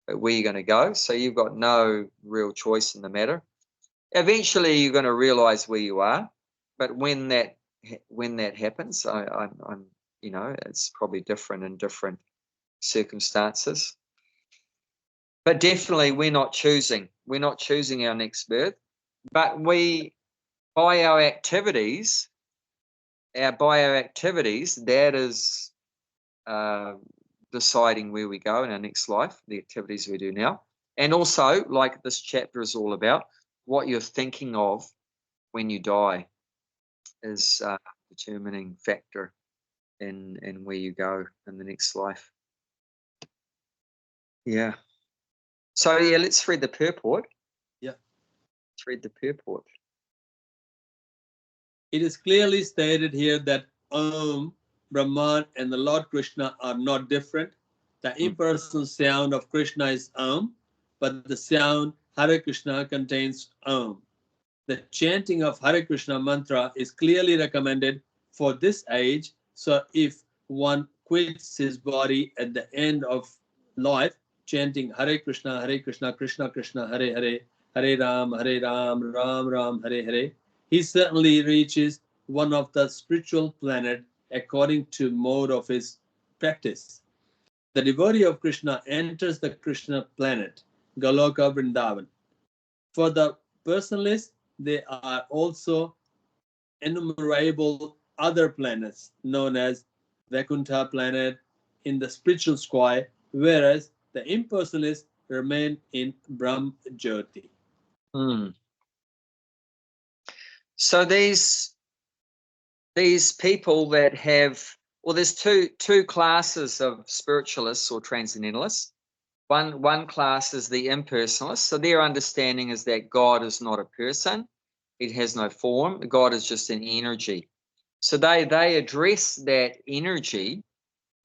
where you're going to go. So you've got no real choice in the matter. Eventually, you're going to realize where you are, but when that happens, I'm it's probably different in different circumstances. But definitely, we're not choosing our next birth, but by our activities, that is deciding where we go in our next life, the activities we do now. And also, like this chapter is all about, what you're thinking of when you die is a determining factor in where you go in the next life. Yeah. So yeah, let's read the purport. Yeah. Let's read the purport. It is clearly stated here that Brahman, and the Lord Krishna are not different. The impersonal sound of Krishna is but the sound Hare Krishna contains The chanting of Hare Krishna mantra is clearly recommended for this age. So if one quits his body at the end of life, chanting Hare Krishna, Krishna Krishna, Hare Hare, Hare Ram, Ram Ram, Hare Hare, he certainly reaches one of the spiritual planet according to mode of his practice. The devotee of Krishna enters the Krishna planet, Goloka Vrindavan. For the personalist, there are also innumerable other planets known as Vaikuntha planet in the spiritual sky, whereas the impersonalists remain in Brahm Jyoti. So these people that have, there's two classes of spiritualists or transcendentalists. One class is the impersonalists. So their understanding is that God is not a person. It has no form. God is just an energy. So they address that energy,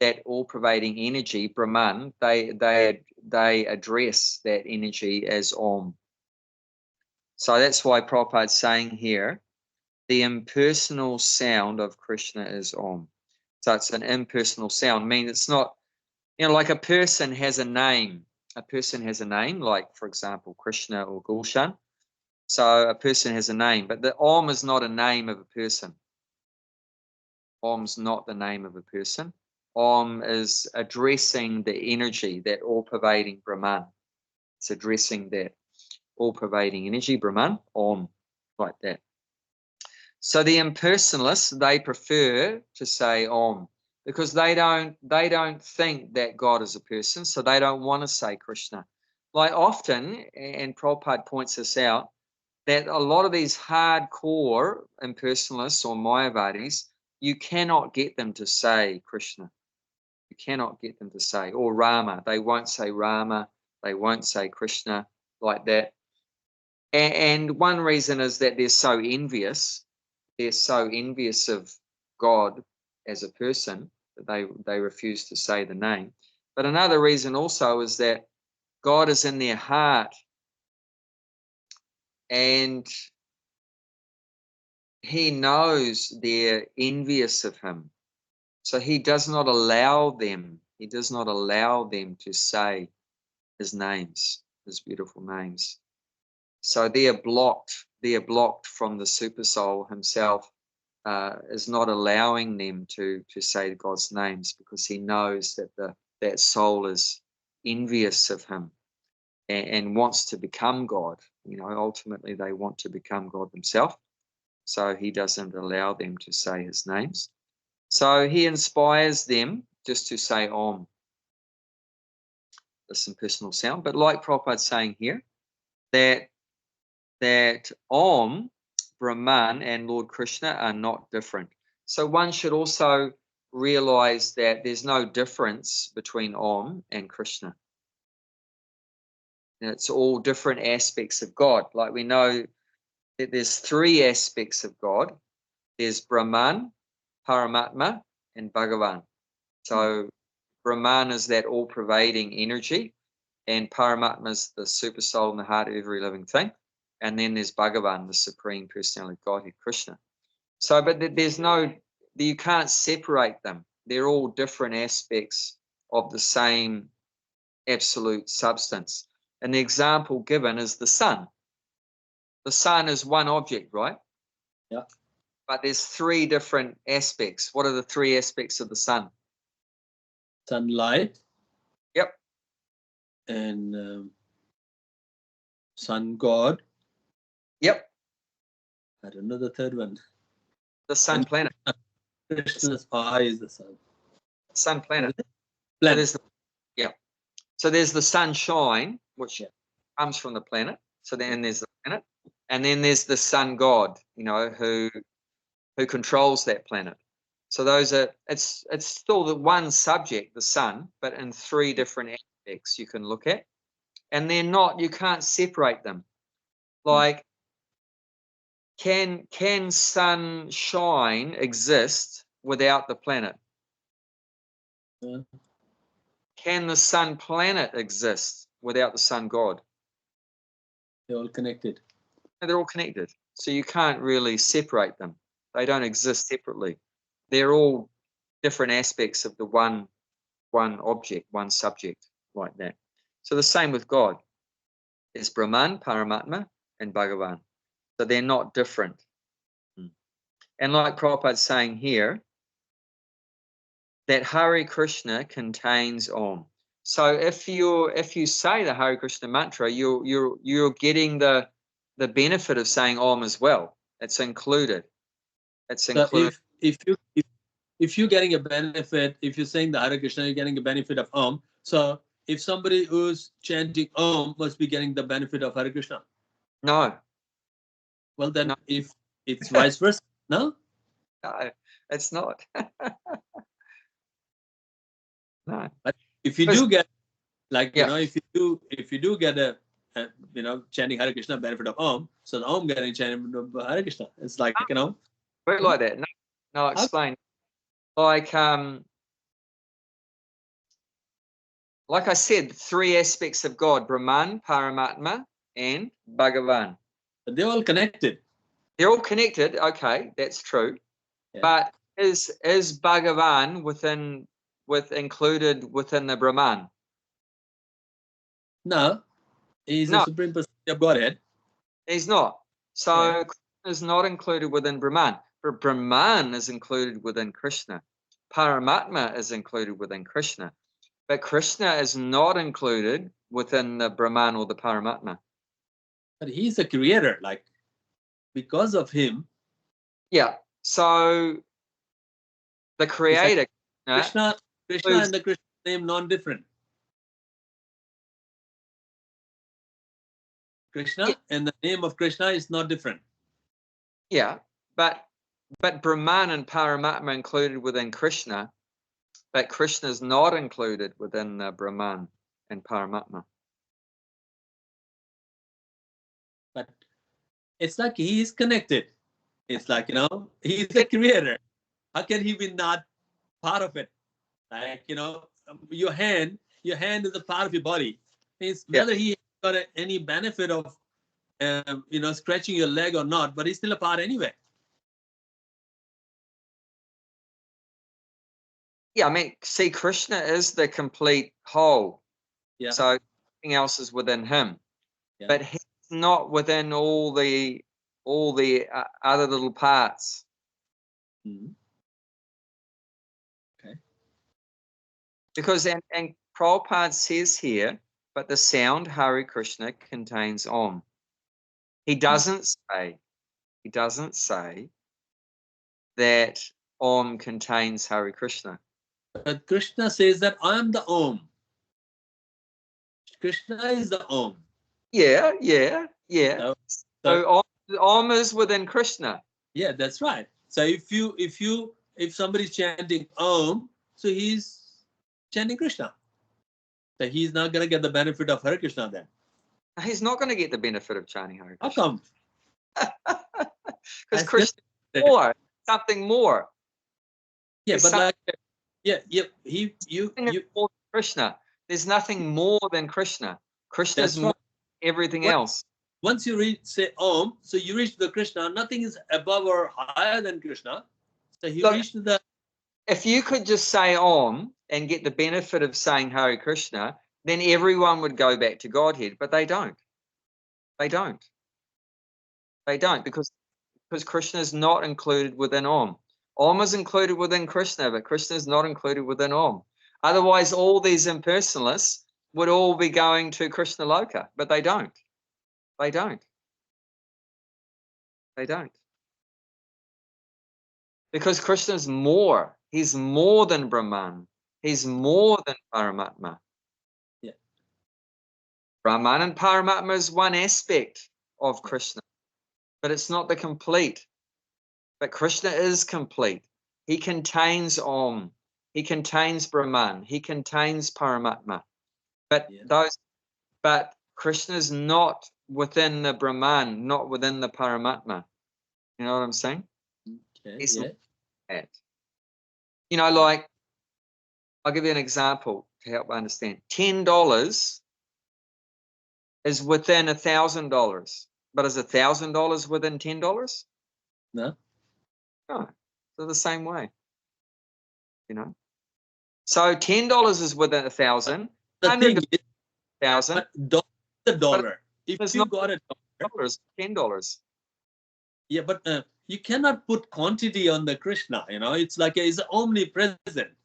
that all-pervading energy, Brahman. They address that energy as Om. So that's why Prabhupada's saying here, the impersonal sound of Krishna is Om. So it's an impersonal sound. I mean, it's not, like a person has a name. A person has a name, like, for example, Krishna or Gulshan. So a person has a name, but the Om is not a name of a person. Om's not the name of a person. Om is addressing the energy, that all-pervading Brahman. It's addressing that all-pervading energy, Brahman, Om, like that. So the impersonalists, they prefer to say Om, because they don't think that God is a person, so they don't want to say Krishna. Like often, and Prabhupada points this out, that a lot of these hardcore impersonalists or Mayavadis, you cannot get them to say Krishna. You cannot get them to say, or Rama. They won't say Rama. They won't say Krishna like that. And one reason is that they're so envious. They're so envious of God as a person that they refuse to say the name. But another reason also is that God is in their heart, and he knows they're envious of him. So he does not allow them to say his names, his beautiful names. So they are blocked from the super soul himself, is not allowing them to say God's names, because he knows that that soul is envious of him and wants to become God. Ultimately they want to become God themselves. So he doesn't allow them to say his names. So he inspires them just to say Om, this impersonal sound. But like Prabhupada's saying here, that Om, Brahman, and Lord Krishna are not different. So one should also realize that there's no difference between Om and Krishna. And it's all different aspects of God. Like we know that there's three aspects of God. There's Brahman, Paramatma, and Bhagavan. So Brahman is that all-pervading energy, and Paramatma is the super soul in the heart of every living thing. And then there's Bhagavan, the Supreme Personality of Godhead, Krishna. So, but you can't separate them. They're all different aspects of the same absolute substance. And the example given is the sun. The sun is one object, right? Yeah. But there's three different aspects. What are the three aspects of the sun? Sunlight. Yep. And sun god. Yep. I don't know the third one. The sun planet. Krishna's eye is the sun. Sun planet. Planet. So there's the sunshine, which comes from the planet. So then there's the planet. And then there's the sun god, who controls that planet. So it's still the one subject, the sun, but in three different aspects you can look at. And you can't separate them. Like, can sunshine exist without the planet? Yeah. Can the sun planet exist without the sun god? They're all connected. They're all connected. So you can't really separate them. They don't exist separately. They're all different aspects of the one object, one subject, like that. So the same with God. There's Brahman, Paramatma, and Bhagavan. So they're not different. And like Prabhupada's saying here, that Hare Krishna contains Om. So if you say the Hare Krishna mantra, you're getting the benefit of saying Om as well. It's included. It's included. So if you're getting a benefit, if you're saying the Hare Krishna, you're getting a benefit of Om. So if somebody who's chanting Om must be getting the benefit of Hare Krishna. No. Well, then No. If it's vice versa, no? No, it's not. No. But if you do get, if you do get a chanting Hare Krishna benefit of Om, so the Om getting chanting of Hare Krishna. It's like, Word like that. No, I'll explain. Like I said, three aspects of God: Brahman, Paramatma, and Bhagavan. But they're all connected. They're all connected. Okay, that's true. Yeah. But is Bhagavan included within the Brahman? No, he's the Supreme Personality of Godhead. He's not. So Krishna is not included within Brahman. But Brahman is included within Krishna. Paramatma is included within Krishna. But Krishna is not included within the Brahman or the Paramatma. But he's a creator, because of him. Yeah. So the creator. Krishna and the Krishna name non-different. Krishna, Yeah. and the name of Krishna is not different. Yeah, but Brahman and Paramatma included within Krishna, but Krishna is not included within Brahman and Paramatma. But it's like he is connected. It's like, he is the creator. How can he be not part of it? Like, your hand is a part of your body. It's Yeah. whether he got any benefit of, scratching your leg or not, but he's still a part anyway. Yeah, I mean, see, Krishna is the complete whole. Yeah. So everything else is within him. Yeah. But he's not within all the other little parts. Mhm. Okay. Because and Prabhupada says here, but the sound Hare Krishna contains Om. He doesn't say that Om contains Hare Krishna. But Krishna says that I am the Om. Krishna is the Om. Yeah. So Om is within Krishna. yeah, that's right. So if somebody's chanting Om, so he's chanting Krishna. So he's not gonna get the benefit of Hare Krishna then. He's not going to get the benefit of chanting Hare How Krishna. come? Because Krishna is more, something more. Yeah, There's but like, more than Krishna. There's nothing more than Krishna. Krishna is That's more right. than everything What- else. Once you say Om, so you reach the Krishna. Nothing is above or higher than Krishna. So he Look, reached the. if you could just say Om and get the benefit of saying Hare Krishna, then everyone would go back to Godhead. But they don't. They don't. They don't because Krishna is not included within Om. Om is included within Krishna, but Krishna is not included within Om. Otherwise, all these impersonalists would all be going to Krishna Loka, but they don't. They don't. They don't. Because Krishna is more. He's more than Brahman. He's more than Paramatma. Yeah. Brahman and Paramatma is one aspect of Krishna, but it's not the complete. But Krishna is complete. He contains Om. He contains Brahman. He contains Paramatma. But Yeah. but Krishna is not within the Brahman, not within the Paramatma. You know what I'm saying? Okay. He's Yeah. not that. Like I'll give you an example to help understand. $10 is within $1,000, but is $1,000 within $10? No. No, they're the same way. So $10 is within 1,000. The thing is, 100,000. but the dollar. If It's you not got a dollar, dollars, $10. yeah, but you cannot put quantity on the Krishna. It's like it's omnipresent.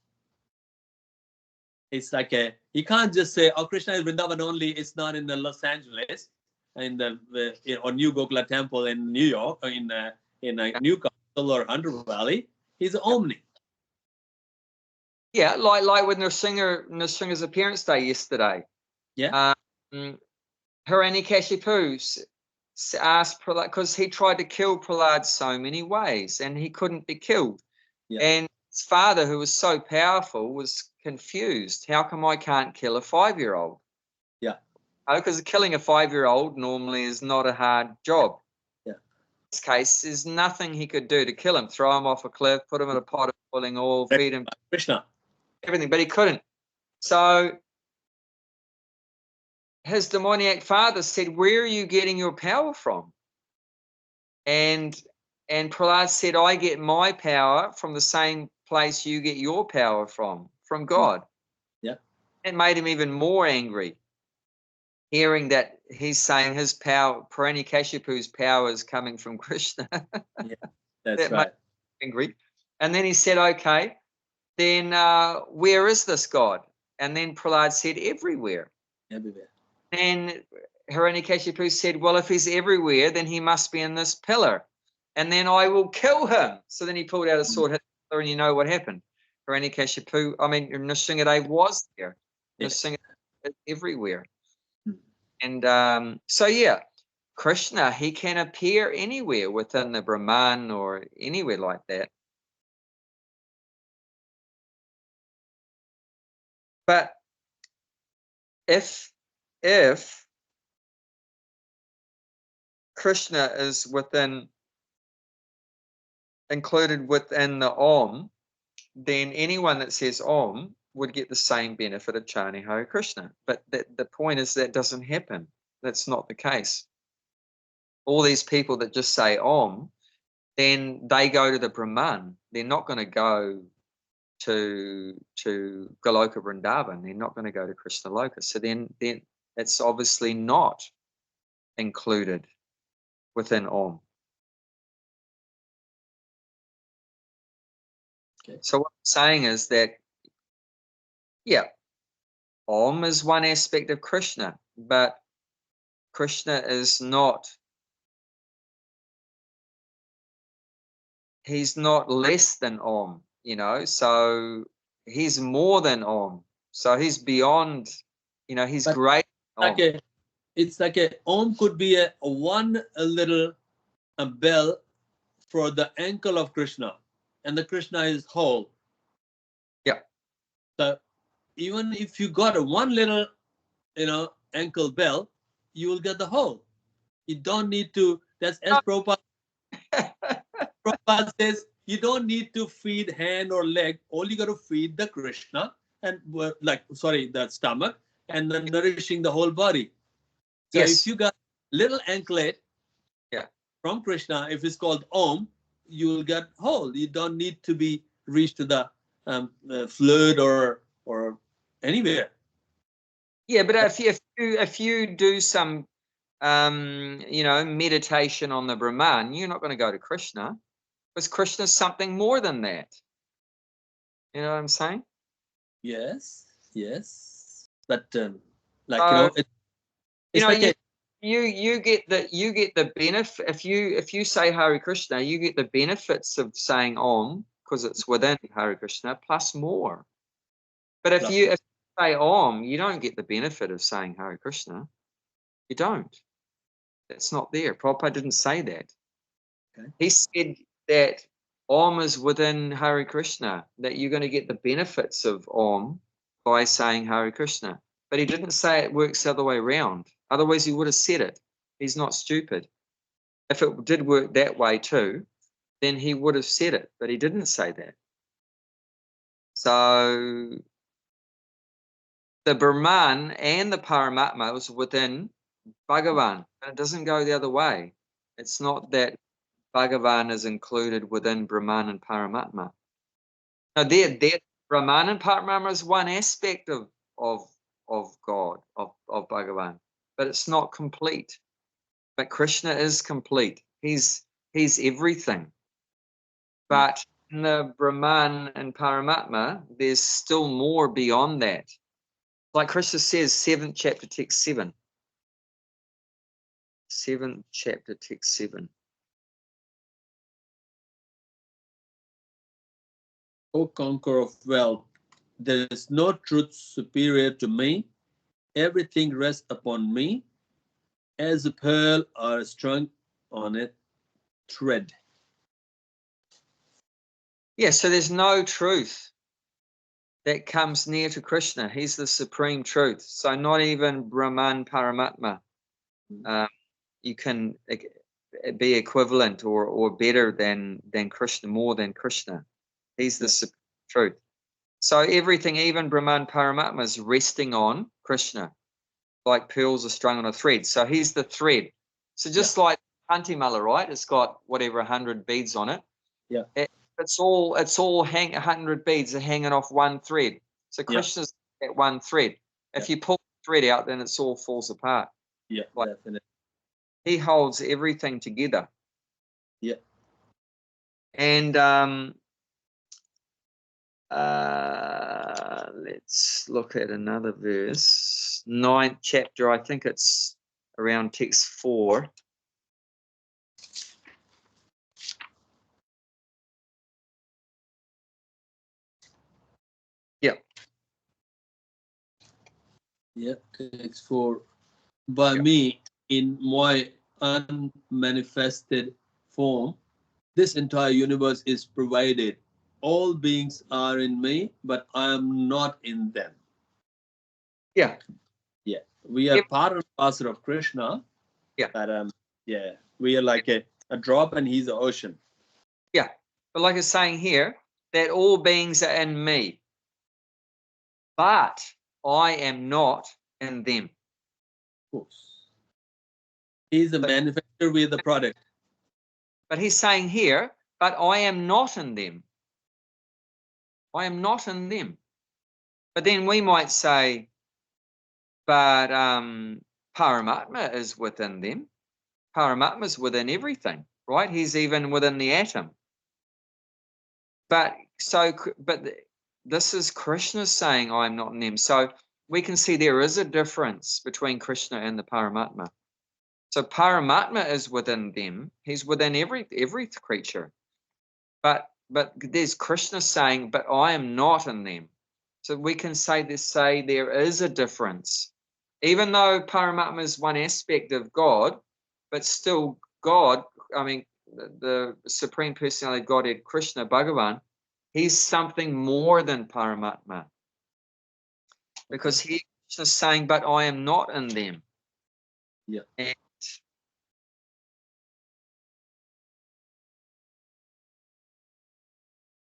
It's like you can't just say, "Oh, Krishna is Vrindavan only." It's not in the Los Angeles, in the or New Gokula Temple in New York, or in Newcastle or Hunter Valley. He's omni. Yeah, like with Nrsinga's appearance day yesterday. Yeah. Hiranyakashipu asked Prahlad, because he tried to kill Prahlad so many ways and he couldn't be killed. Yeah. And his father, who was so powerful, was confused. How come I can't kill a 5-year-old? Yeah. Because killing a 5-year-old normally is not a hard job. Yeah. In this case, there's nothing he could do to kill him. Throw him off a cliff, put him in a pot of boiling oil, feed him Krishna. everything, but he couldn't. So his demoniac father said, "Where are you getting your power from?" And Prahlad said, "I get my power from the same place you get your power from God." Yeah. It made him even more angry, hearing that he's saying his power, Hiranyakashipu's power, is coming from Krishna. Yeah, that's That made right. him angry. And then he said, "Okay, then where is this God?" And then Prahlad said, "Everywhere." Everywhere. And Hiranyakashipu said, "Well, if he's everywhere, then he must be in this pillar. And then I will kill him." So then he pulled out a sword, hit the pillar, and you know what happened. Nrsingadev was there. Yeah. Nrsingadev everywhere. Hmm. And so, yeah. Krishna, he can appear anywhere within the Brahman or anywhere like that. But if Krishna is included within the Om, then anyone that says Om would get the same benefit of chanting Hare Krishna. But the point is that doesn't happen. That's not the case. All these people that just say Om, then they go to the Brahman. They're not going to go to Goloka Vrindavan. They're not going to go to Krishna Loka. So then it's obviously not included within Om. Okay. So what I'm saying is that, yeah, Om is one aspect of Krishna, but Krishna is not, he's not less than Om, you know, so he's more than Om. So he's beyond, you know, he's great. It's like a Om could be a little bell for the ankle of Krishna, and the Krishna is whole. Yeah. So even if you got one little, ankle bell, you will get the whole. You don't need to. That's as Prabhupada says. You don't need to feed hand or leg. All you got to feed the Krishna and the stomach, and then nourishing the whole body. So yes. if you got little anklet, yeah, from Krishna, if it's called Om, you will get whole. You don't need to be reached to the fluid or anywhere. Yeah, but if you do some meditation on the Brahman, you're not going to go to Krishna, because Krishna's something more than that. You know what I'm saying? Yes. But you get the benefit if you say Hare Krishna, you get the benefits of saying Om because it's within Hare Krishna plus more. But if you say Om, you don't get the benefit of saying Hare Krishna. You don't. That's not there. Prabhupada didn't say that. Okay. He said that Om is within Hare Krishna, that you're going to get the benefits of Om by saying Hare Krishna. But he didn't say it works the other way around. Otherwise, he would have said it. He's not stupid. If it did work that way too, then he would have said it. But he didn't say that. So the Brahman and the Paramatma was within Bhagavan. It doesn't go the other way. It's not that Bhagavan is included within Brahman and Paramatma. No, Brahman and Paramatma is one aspect of God, of Bhagavan, but it's not complete. But Krishna is complete. He's everything. But in the Brahman and Paramatma, there's still more beyond that. Like Krishna says, 7th chapter, text 7. 7th chapter, text 7. O conqueror of wealth, there is no truth superior to me. Everything rests upon me, as a pearl are strung on a thread. Yeah, so there's no truth that comes near to Krishna. He's the supreme truth. So not even Brahman Paramatma, you can be equivalent or better than Krishna, more than Krishna. He's the supreme truth. So everything, even Brahman Paramatma, is resting on Krishna, like pearls are strung on a thread. So he's the thread. So just like Pantimala, right? It's got whatever 100 beads on it. Yeah. It's all 100 beads are hanging off one thread. So Krishna's that one thread. If you pull the thread out, then it all falls apart. Yeah, definitely. He holds everything together. Yeah. And let's look at another verse. 9th chapter, I think it's around text 4. Yeah, text 4. By me, in my unmanifested form. This entire universe is provided. All beings are in me, but I am not in them. Yeah. Yeah, we are Yep. part and parcel of Krishna. Yeah. But yeah, we are like a drop and he's the ocean. Yeah. But like it's saying here, that all beings are in me, but I am not in them. Of course. He's the manufacturer, we are the product. But he's saying here, but I am not in them. I am not in them. But then we might say, but Paramatma is within them. Paramatma is within everything, right? He's even within the atom. But this is Krishna saying, I'm not in them. So we can see there is a difference between Krishna and the Paramatma. So Paramatma is within them. He's within every creature. But there's Krishna saying, but I am not in them. So we can say there is a difference. Even though Paramatma is one aspect of God, but still God, I mean, the Supreme Personality of Godhead, Krishna, Bhagavan, he's something more than Paramatma. Because he's just saying, but I am not in them. Yeah. And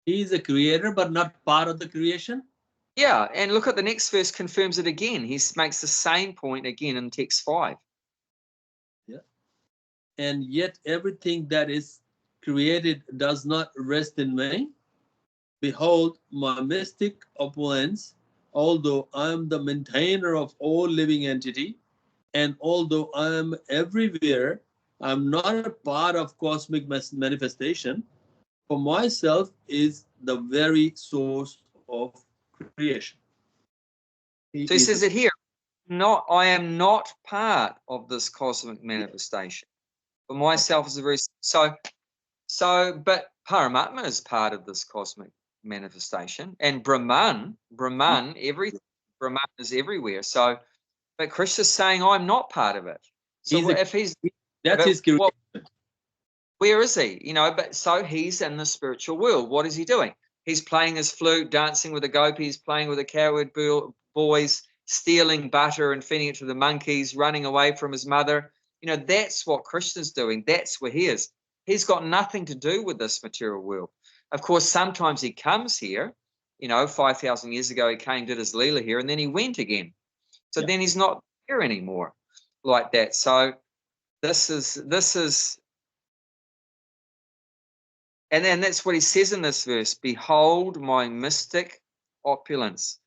he's a creator, but not part of the creation. yeah, and look at the next verse, confirms it again. He makes the same point again in text 5. Yeah. And yet everything that is created does not rest in me. Behold, my mystic opulence, although I am the maintainer of all living entity, and although I am everywhere, I'm not a part of cosmic manifestation. For myself is the very source of creation. So he says it here. I am not part of this cosmic manifestation. For myself is a very but Paramatma is part of this cosmic manifestation, and Brahman, Brahman is everywhere. So, but Krishna's saying I'm not part of it. So if he's that's his creation. Where is he? But so he's in the spiritual world. What is he doing? He's playing his flute, dancing with the gopis, playing with the cowherd boys, stealing butter and feeding it to the monkeys, running away from his mother. That's what Krishna's doing. That's where he is. He's got nothing to do with this material world. Of course, sometimes he comes here. 5,000 years ago, he came, did his Leela here, and then he went again. So then he's not here anymore like that. So this is, and then that's what he says in this verse, behold my mystic opulence.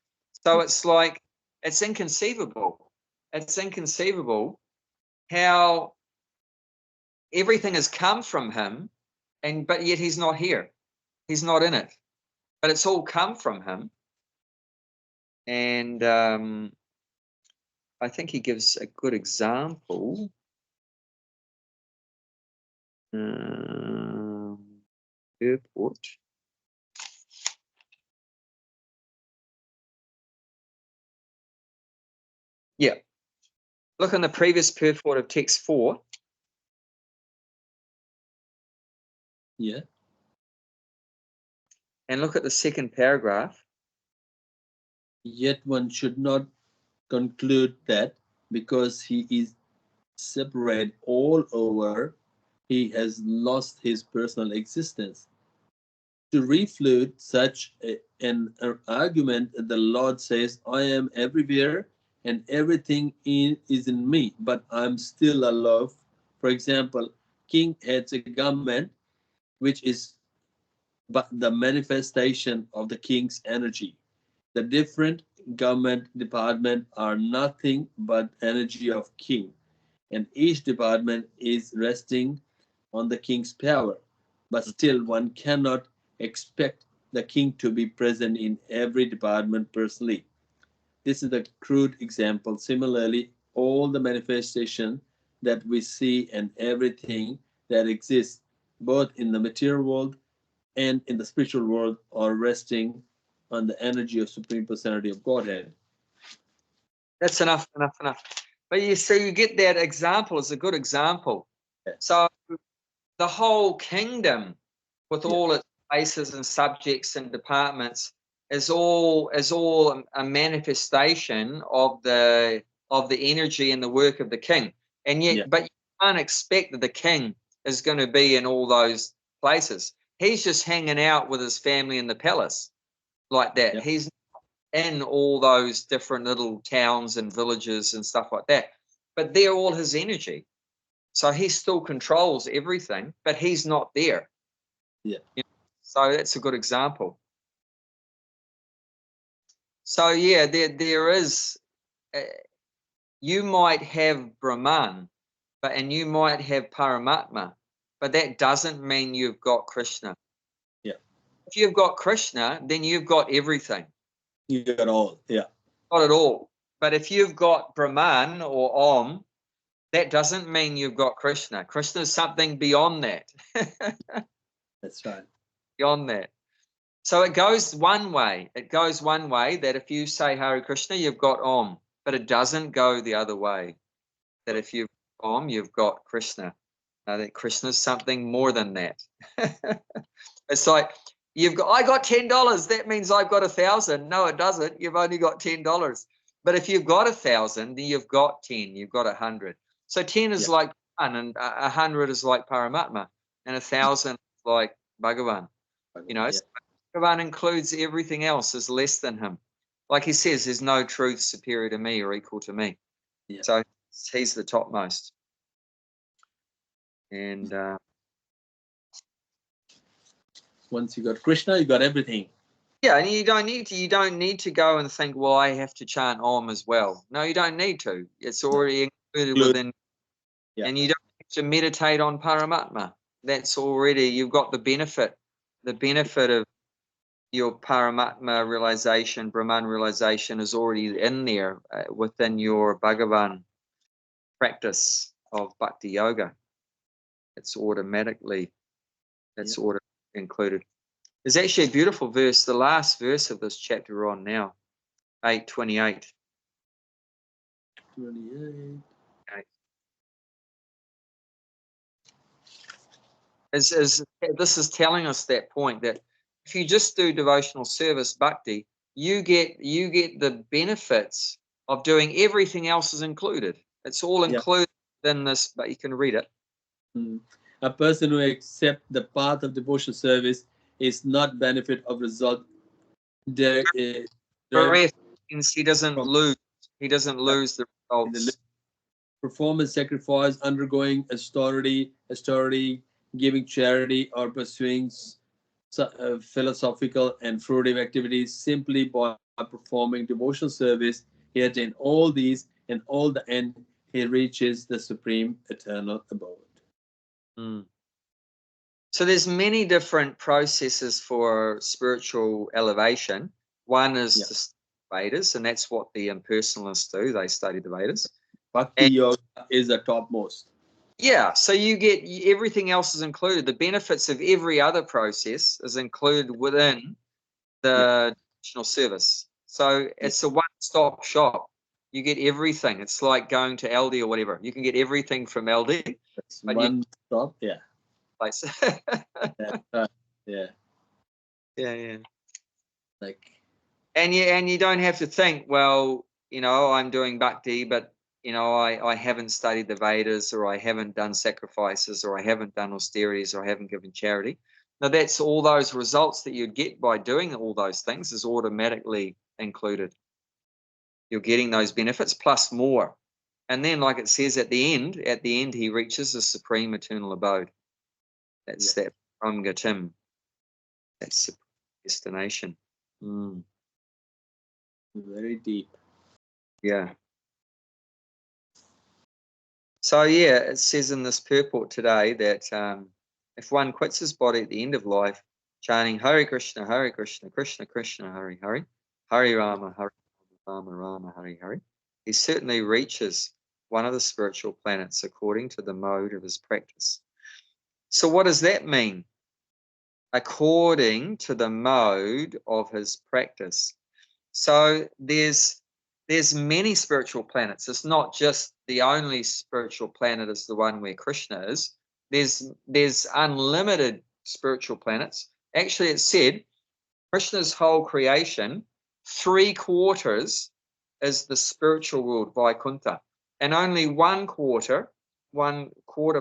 So it's like, it's inconceivable. It's inconceivable how everything has come from him, but yet he's not here. He's not in it. But it's all come from him. And I think he gives a good example. Airport. Yeah. Look in the previous purport of text 4. Yeah. And look at the second paragraph. Yet one should not conclude that because he is separate all over, he has lost his personal existence. To refute such an argument, the Lord says, I am everywhere and everything is in me, but I'm still alive. For example, king heads a government, which is but the manifestation of the king's energy. The different government departments are nothing but energy of king, and each department is resting on the king's power. But still, one cannot expect the king to be present in every department personally. This is a crude example. Similarly, all the manifestation that we see and everything that exists, both in the material world and in the spiritual world, are resting on the energy of Supreme Personality of Godhead. That's enough. But you see, you get that example as a good example. Yeah. So the whole kingdom, with Yeah. all its places and subjects and departments, is all a manifestation of the energy and the work of the king. And yet, Yeah. but you can't expect that the king is going to be in all those places. He's just hanging out with his family in the palace like that. Yeah. He's in all those different little towns and villages and stuff like that. But they're all his energy. So he still controls everything, but he's not there. Yeah. You know? So that's a good example. So yeah, there is. You might have Brahman, and you might have Paramatma, but that doesn't mean you've got Krishna. Yeah. If you've got Krishna, then you've got everything. You got all. Yeah. Not at all. But if you've got Brahman or Om, that doesn't mean you've got Krishna. Krishna is something beyond that. That's right. Beyond that. So it goes one way. It goes one way that if you say Hare Krishna, you've got Om. But it doesn't go the other way. That if you've got Om, you've got Krishna. Now that Krishna is something more than that. It's like I got $10. That means I've got 1,000. No, it doesn't. You've only got $10. But if you've got 1,000, then you've got 10. You've got 100. So 10 is like 1, and 100 is like Paramatma, and 1,000 is like Bhagavan. You know, so Bhagavan includes everything else as less than him. Like he says, there's no truth superior to me or equal to me. Yeah. So he's the topmost. And once you got Krishna, you got everything. yeah, and you don't need to go and think, well, I have to chant Om as well. No, you don't need to. It's already included within. Yeah. And you don't have to meditate on Paramatma. That's already, you've got the benefit of your Paramatma realization, Brahman realization is already in there within your Bhagavan practice of Bhakti Yoga. It's automatically included. There's actually a beautiful verse, the last verse of this chapter we're on now, 8:28. 28. This is telling us that point that if you just do devotional service bhakti, you get the benefits of doing everything else is included. It's all included in this, but you can read it. A person who accepts the path of devotional service is not benefit of result. He doesn't lose. He doesn't lose the results. Performance, sacrifice, undergoing austerity, giving charity, or pursuing philosophical and fruitive activities simply by performing devotional service. He attains all these, and all the end he reaches the supreme eternal abode. So there's many different processes for spiritual elevation. One is to study the Vedas, and that's what the impersonalists do. They study the Vedas. Bhakti Yoga is the topmost. Yeah, so you get everything else is included. The benefits of every other process is included within the devotional service. So it's a one-stop shop. You get everything. It's like going to LD or whatever. You can get everything from LD. It's one stop, place. Yeah. Like, and you don't have to think, well, I'm doing bhakti, but I haven't studied the Vedas, or I haven't done sacrifices, or I haven't done austerities, or I haven't given charity. Now that's all those results that you'd get by doing all those things is automatically included. You're getting those benefits plus more. And then, like it says at the end, he reaches the supreme eternal abode. That's that Ramgatim. That's the destination. Very deep. Yeah. So it says in this purport today that if one quits his body at the end of life, chanting Hare Krishna, Krishna Krishna, Hare Hare, Hare Rama, Rama, Hare Hare, he certainly reaches one of the spiritual planets according to the mode of his practice. So what does that mean? According to the mode of his practice. So there's many spiritual planets. It's not just the only spiritual planet is the one where Krishna is. There's unlimited spiritual planets. Actually, it said Krishna's whole creation, 3/4 is the spiritual world, Vaikuntha, and only 1/4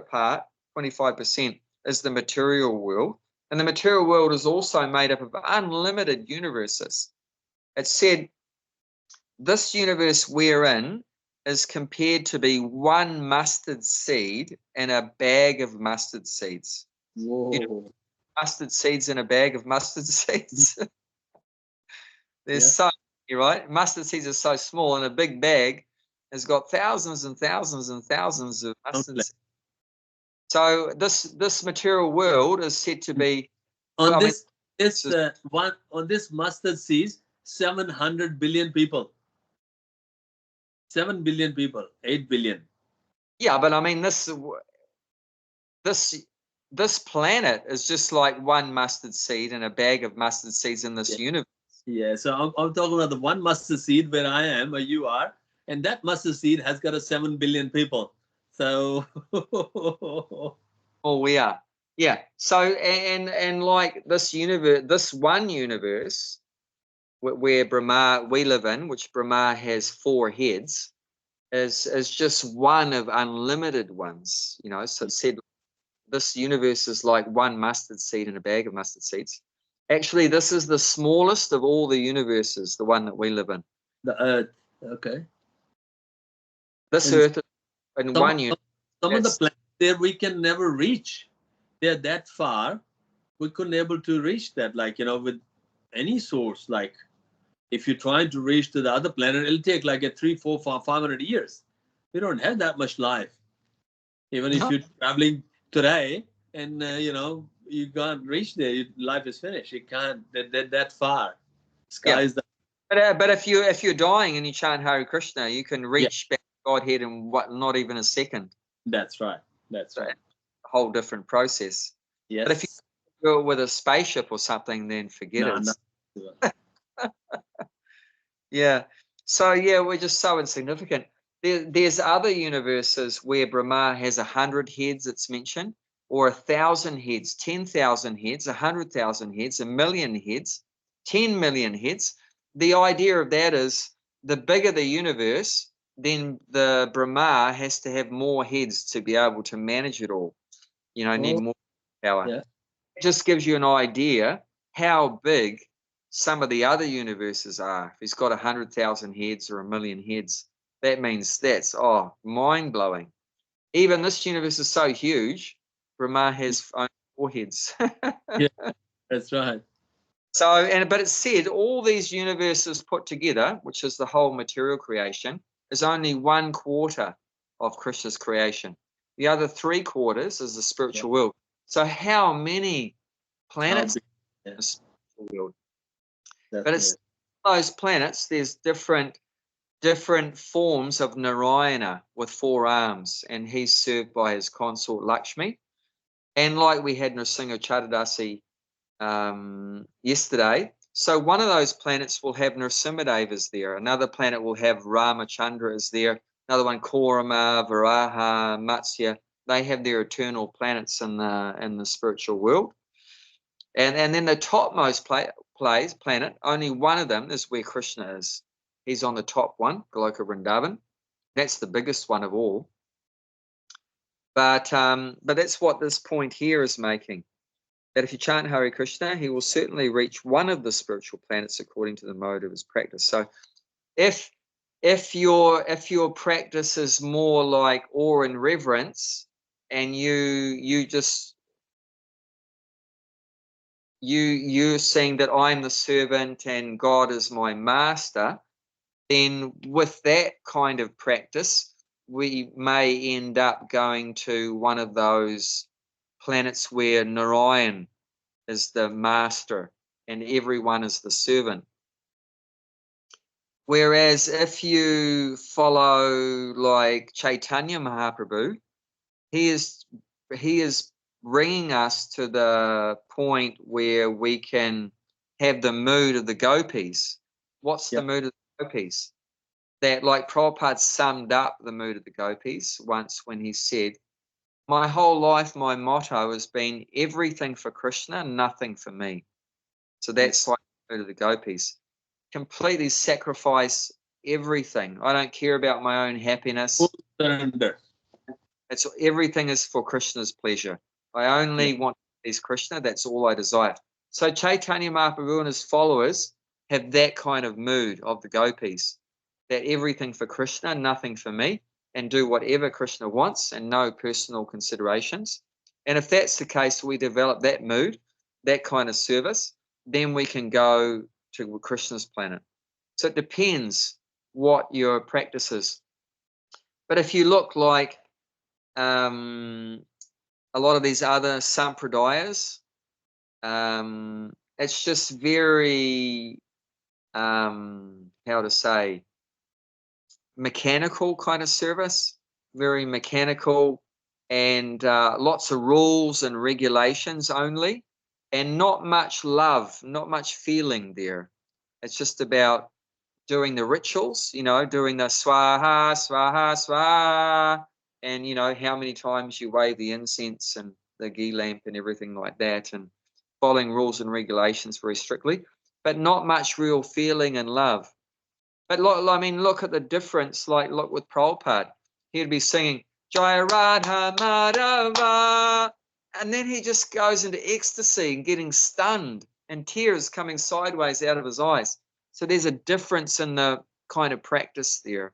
part, 25%, is the material world. And the material world is also made up of unlimited universes. It said this universe we're in is compared to be one mustard seed in a bag of mustard seeds. Whoa. You know, mustard seeds in a bag of mustard seeds. There's so many, right? Mustard seeds are so small, and a big bag has got thousands and thousands and thousands of mustard seeds. So this material world is said to be on this mustard seeds, 700 billion people. 7 billion people, 8 billion. Yeah, but I mean this planet is just like one mustard seed and a bag of mustard seeds in this universe. Yeah, so I'm talking about the one mustard seed where I am, where you are, and that mustard seed has got a 7 billion people. So oh, we are. Yeah. So and like this universe, this one universe where Brahma we live in, which Brahma has 4 heads, is just one of unlimited ones. You know, so it said this universe is like one mustard seed in a bag of mustard seeds. Actually, this is the smallest of all the universes, the one that we live in. The Earth, okay. This Earth is in one universe. Some of the planets there we can never reach. They're that far. We couldn't able to reach that, like, you know, with any source. Like, if you're trying to reach to the other planet, it'll take like 300, 400, 500 years. We don't have that much life. Even if you're traveling today and, you know, you can't reach there, life is finished. You can't, that far. Sky is that. But if you're dying and you chant Hare Krishna, you can reach back to Godhead in not even a second. That's right. That's right. A whole different process. Yes. But if you go with a spaceship or something, then forget it. No. Yeah. So yeah, we're just so insignificant. There's other universes where Brahma has 100 heads, it's mentioned, or 1,000 heads, 10,000 heads, 100,000 heads, 1,000,000 heads, 10 million heads. The idea of that is the bigger the universe, then the Brahma has to have more heads to be able to manage it all. You know, need more power. Yeah. It just gives you an idea how big some of the other universes are. If he's got 100,000 heads or 1,000,000 heads, that means that's mind-blowing. Even this universe is so huge, Brahma has only 4 heads. Yeah, that's right. So, but it said all these universes put together, which is the whole material creation, is only 1/4 of Krishna's creation. The other 3/4 is the spiritual world. So how many planets in the spiritual world? But it's those planets, there's different forms of Narayana with 4 arms, and he's served by his consort Lakshmi. And like we had Nrsimha Chattadasi yesterday, so one of those planets will have Nrsimhadev is there, another planet will have Ramachandra is there, another one Kurama, Varaha, Matsya. They have their eternal planets in the spiritual world. And then the topmost planet, only one of them is where Krishna is. He's on the top one, Goloka Vrindavan. That's the biggest one of all. But that's what this point here is making. That if you chant Hare Krishna, he will certainly reach one of the spiritual planets according to the mode of his practice. So if your practice is more like awe and reverence, and you're saying that I'm the servant and God is my master, then with that kind of practice, we may end up going to one of those planets where Narayan is the master and everyone is the servant. Whereas if you follow like Chaitanya Mahaprabhu, he is bringing us to the point where we can have the mood of the gopis. What's the mood of the gopis? that, like Prabhupada summed up the mood of the gopis once when he said, my whole life, my motto has been everything for Krishna, nothing for me. So that's like the mood of the gopis. Completely sacrifice everything. I don't care about my own happiness. Full surrender. It's everything is for Krishna's pleasure. I only want to please Krishna. That's all I desire. So Chaitanya Mahaprabhu and his followers have that kind of mood of the gopis, that everything for Krishna, nothing for me, and do whatever Krishna wants and no personal considerations. And if that's the case, we develop that mood, that kind of service, then we can go to Krishna's planet. So it depends what your practice is. But if you look like a lot of these other sampradayas, it's just very, how to say, mechanical kind of service, very mechanical, and lots of rules and regulations only, and not much love, not much feeling there. It's just about doing the rituals, doing the swaha, swaha, swaha, and, how many times you wave the incense and the ghee lamp and everything like that, and following rules and regulations very strictly, but not much real feeling and love. But look at the difference. Look with Prabhupada. He'd be singing Jaya Radha Madhava, and then he just goes into ecstasy and getting stunned and tears coming sideways out of his eyes. So there's a difference in the kind of practice there.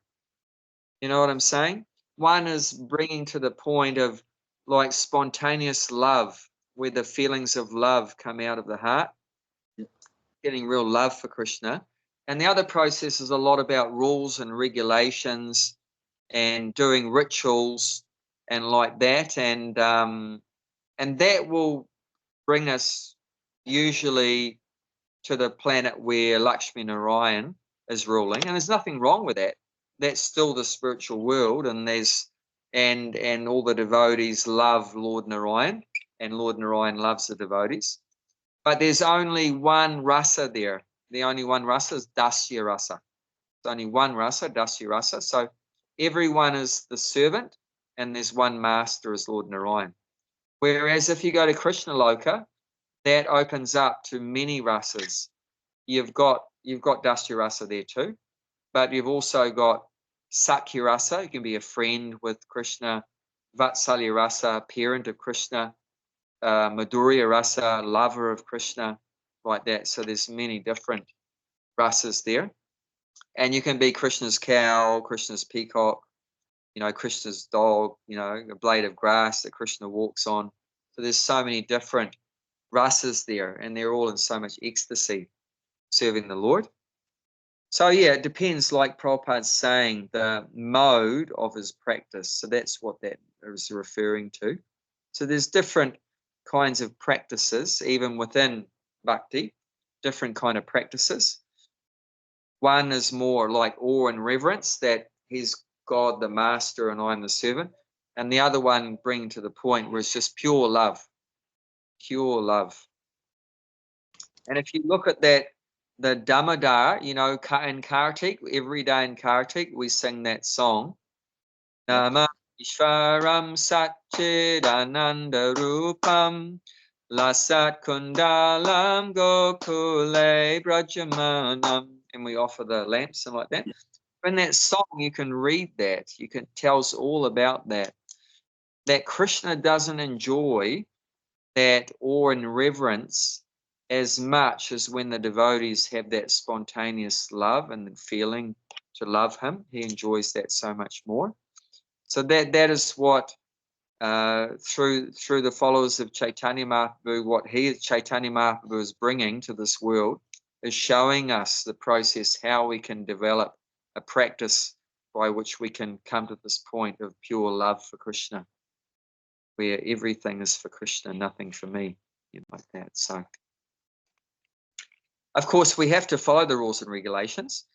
You know what I'm saying? One is bringing to the point of like spontaneous love, where the feelings of love come out of the heart, getting real love for Krishna. And the other process is a lot about rules and regulations and doing rituals and like that. And that will bring us usually to the planet where Lakshmi Narayan is ruling. And there's nothing wrong with that. That's still the spiritual world. And and all the devotees love Lord Narayan, and Lord Narayan loves the devotees. But there's only one rasa there. The only one rasa is Dasya rasa. There's only one rasa, Dasya rasa. So everyone is the servant, and there's one master as Lord Narayan. Whereas if you go to Krishna Loka, that opens up to many rasas. You've got Dasya rasa there too, but you've also got Sakya rasa. You can be a friend with Krishna, Vatsalya rasa, parent of Krishna, Madhurya rasa, lover of Krishna, like that. So there's many different rasas there. And you can be Krishna's cow, Krishna's peacock, Krishna's dog, a blade of grass that Krishna walks on. So there's so many different rasas there, and they're all in so much ecstasy serving the Lord. So yeah, it depends, like Prabhupada's saying, the mode of his practice. So that's what that is referring to. So there's different kinds of practices, even within bhakti, different kind of practices. One is more like awe and reverence, that he's God the master and I'm the servant. And the other one bring to the point where it's just pure love, pure love. And if you look at that, the Damodar, in Kartik, every day in Kartik, we sing that song. Nama Ishvaram Satchidananda Rupam Lasat Kundalam Gokule Brajamanam. And we offer the lamps and like that. In that song, you can read that. Tells all about that. That Krishna doesn't enjoy that awe and reverence as much as when the devotees have that spontaneous love and the feeling to love him. He enjoys that so much more. So that is what through the followers of Chaitanya Mahaprabhu, what Chaitanya Mahaprabhu is bringing to this world is showing us the process, how we can develop a practice by which we can come to this point of pure love for Krishna, where everything is for Krishna, nothing for me, like that. So, of course, we have to follow the rules and regulations,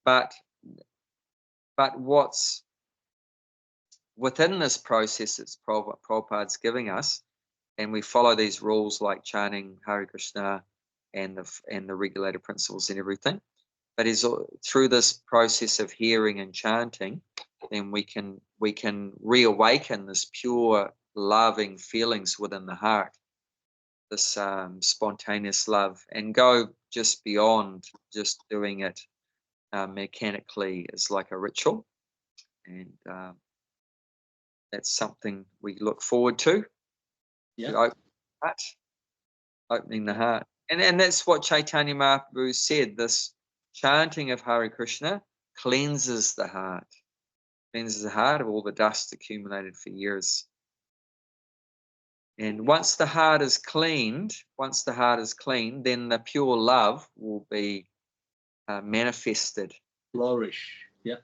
but what's within this process that Prabhupada's giving us, and we follow these rules like chanting Hare Krishna and the regulated principles and everything. But through this process of hearing and chanting, then we can reawaken this pure, loving feelings within the heart, this spontaneous love, and go just beyond just doing it mechanically as like a ritual. And that's something we look forward to. Yeah. Opening the heart. And that's what Chaitanya Mahaprabhu said, this chanting of Hare Krishna cleanses the heart of all the dust accumulated for years. And once the heart is cleaned, then the pure love will be manifested. Flourish. Yeah.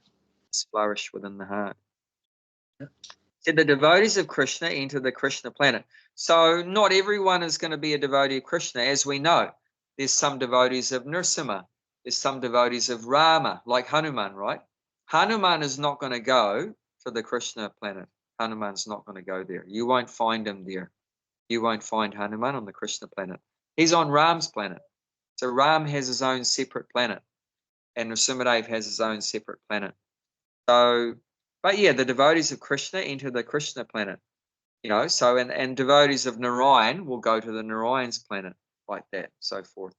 Flourish within the heart. Yeah. So the devotees of Krishna enter the Krishna planet. So not everyone is going to be a devotee of Krishna, as we know. There's some devotees of Nrsimha. There's some devotees of Rama, like Hanuman, right? Hanuman is not going to go to the Krishna planet. Hanuman's not going to go there. You won't find him there. You won't find Hanuman on the Krishna planet. He's on Ram's planet. So Ram has his own separate planet, and Nrsimhadev has his own separate planet. So, but yeah, the devotees of Krishna enter the Krishna planet. So and devotees of Narayan will go to the Narayan's planet, like that, so forth.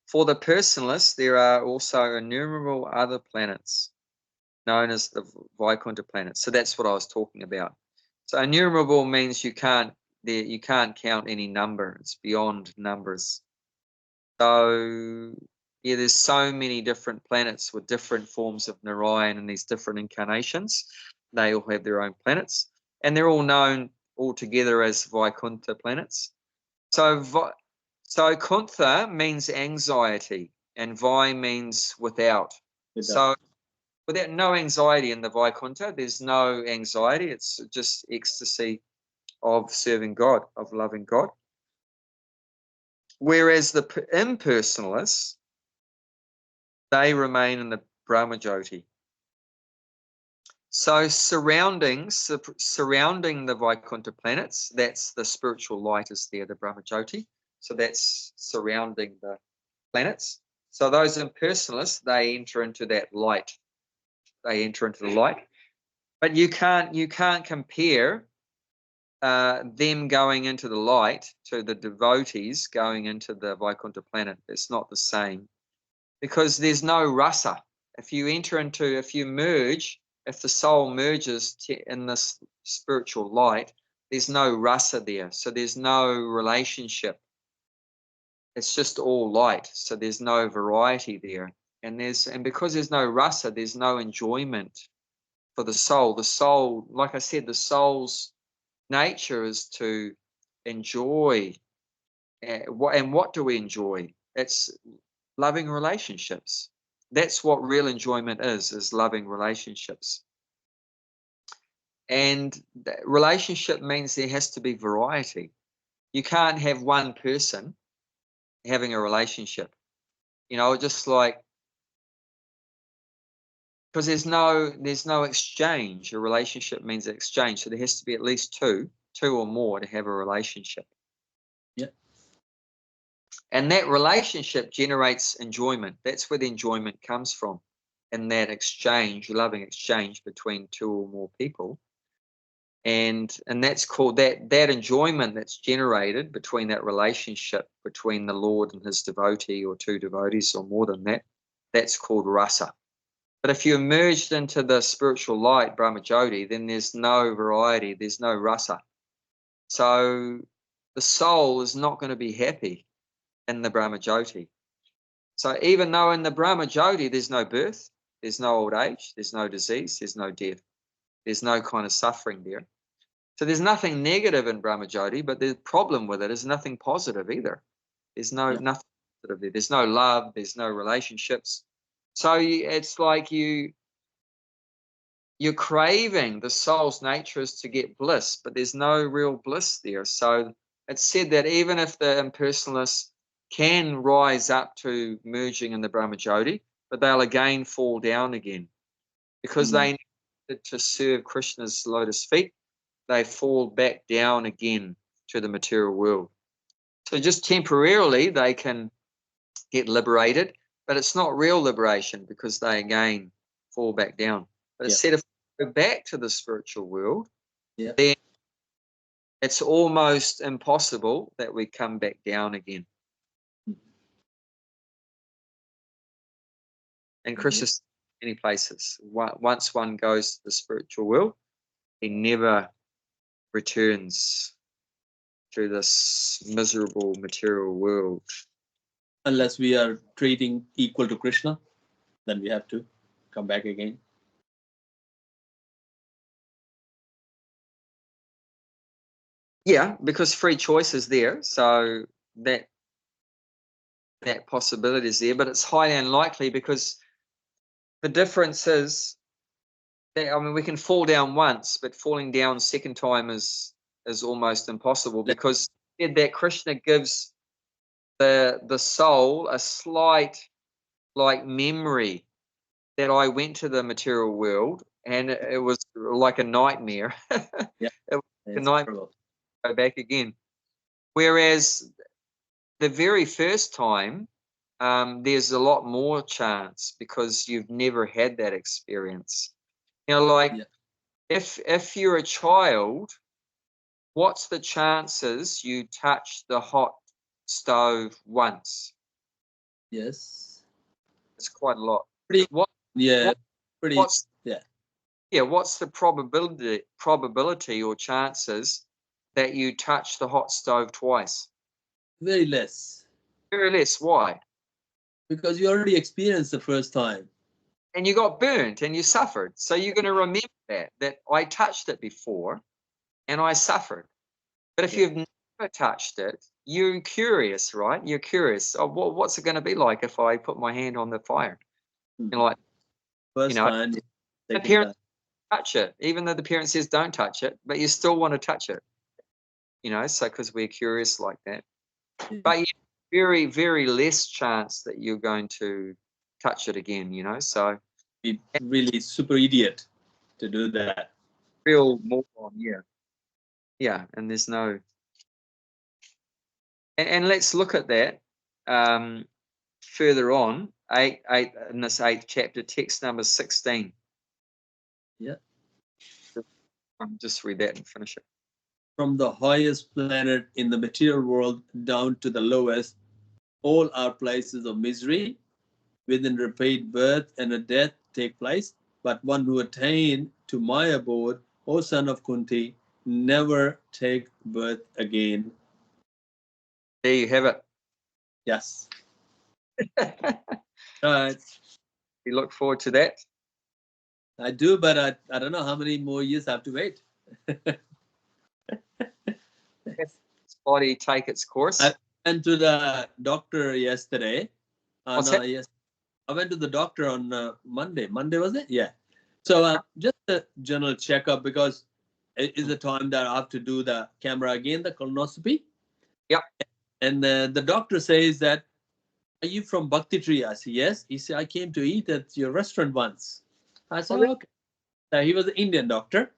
For the personalists, there are also innumerable other planets known as the Vaikuntha planets. So that's what I was talking about. So innumerable means you can't count any number. It's beyond numbers. So yeah, there's so many different planets with different forms of Narayan and these different incarnations. They all have their own planets, and they're all known all together as Vaikuntha planets. So Kuntha means anxiety, and Vai means without. So without no anxiety in the Vaikuntha, there's no anxiety. It's just ecstasy of serving God, of loving God. Whereas the impersonalists, they remain in the Brahmajyoti. So surrounding the Vaikuntha planets, that's the spiritual light is there, the Brahmajyoti. So that's surrounding the planets. So those impersonalists, they enter into that light. They enter into the light. But you can't compare them going into the light to the devotees going into the Vaikuntha planet. It's not the same, because there's no rasa. If the soul merges in this spiritual light, there's no rasa there. So there's no relationship. It's just all light. So there's no variety there. And because there's no rasa, there's no enjoyment for the soul. The soul, like I said, the soul's nature is to enjoy. And what do we enjoy? It's loving relationships. That's what real enjoyment is loving relationships. And relationship means there has to be variety. You can't have one person having a relationship, just like, because there's no exchange. A relationship means exchange. So there has to be at least two or more to have a relationship. Yeah. And that relationship generates enjoyment. That's where the enjoyment comes from. And that exchange, loving exchange between two or more people. And that's called that enjoyment that's generated between that relationship between the Lord and his devotee, or two devotees or more than that, that's called rasa. But if you're merged into the spiritual light, Brahmajyoti, then there's no variety, there's no rasa. So the soul is not going to be happy in the Brahmajyoti. So even though in the Brahmajyoti there's no birth, there's no old age, there's no disease, there's no death, there's no kind of suffering there. So there's nothing negative in Brahmajyoti, but the problem with it is nothing positive either. There's nothing positive there. There's no love, there's no relationships. So it's like you're craving, the soul's nature is to get bliss, but there's no real bliss there. So it's said that even if the impersonalists can rise up to merging in the Brahmajyoti, but they'll again fall down again, because they need to serve Krishna's lotus feet. They fall back down again to the material world. So just temporarily they can get liberated, but it's not real liberation because they again fall back down. But instead of go back to the spiritual world, then it's almost impossible that we come back down again. And Krishna says in many places, once one goes to the spiritual world, he never returns to this miserable material world. Unless we are treating equal to Krishna, then we have to come back again. Yeah, because free choice is there, so that possibility is there, but it's highly unlikely because the difference is that, I mean, we can fall down once, but falling down second time is almost impossible because that Krishna gives the soul a slight like memory that I went to the material world and it was like a nightmare. It was a nightmare to go back again. Whereas the very first time, there's a lot more chance because you've never had that experience. You know, like if you're a child, what's the chances you touch the hot stove once? Yes. It's quite a lot. What's the probability or chances that you touch the hot stove twice? Very less. Very less. Why? Because you already experienced the first time. And you got burnt and you suffered. So you're going to remember that I touched it before and I suffered. But if you've never touched it, you're curious, right? You're curious. Oh, what's it going to be like if I put my hand on the fire? You know, like, first time, the parents touch it, even though the parent says don't touch it, but you still want to touch it. You know, so because we're curious like that. But yeah, very, very less chance that you're going to touch it again, you know, so. Be really super idiot to do that. Real moron, yeah. Yeah, and there's no. And let's look at that further on, in this 8th chapter, text number 16. Yeah. Just read that and finish it. From the highest planet in the material world down to the lowest, all are places of misery. Within repeat birth and a death take place, but one who attained to my abode, O son of Kunti, never take birth again. There you have it. Yes. Right. We look forward to that. I do, but I don't know how many more years I have to wait. Body take its course. I went to the doctor yesterday. Yes. I went to the doctor on Monday. Monday, was it? Yeah. So just a general checkup because it is the time that I have to do the camera again, the colonoscopy. Yep. And the doctor says that, are you from Bhakti Tree? I said, yes. He said, I came to eat at your restaurant once. I said, okay. So he was an Indian doctor.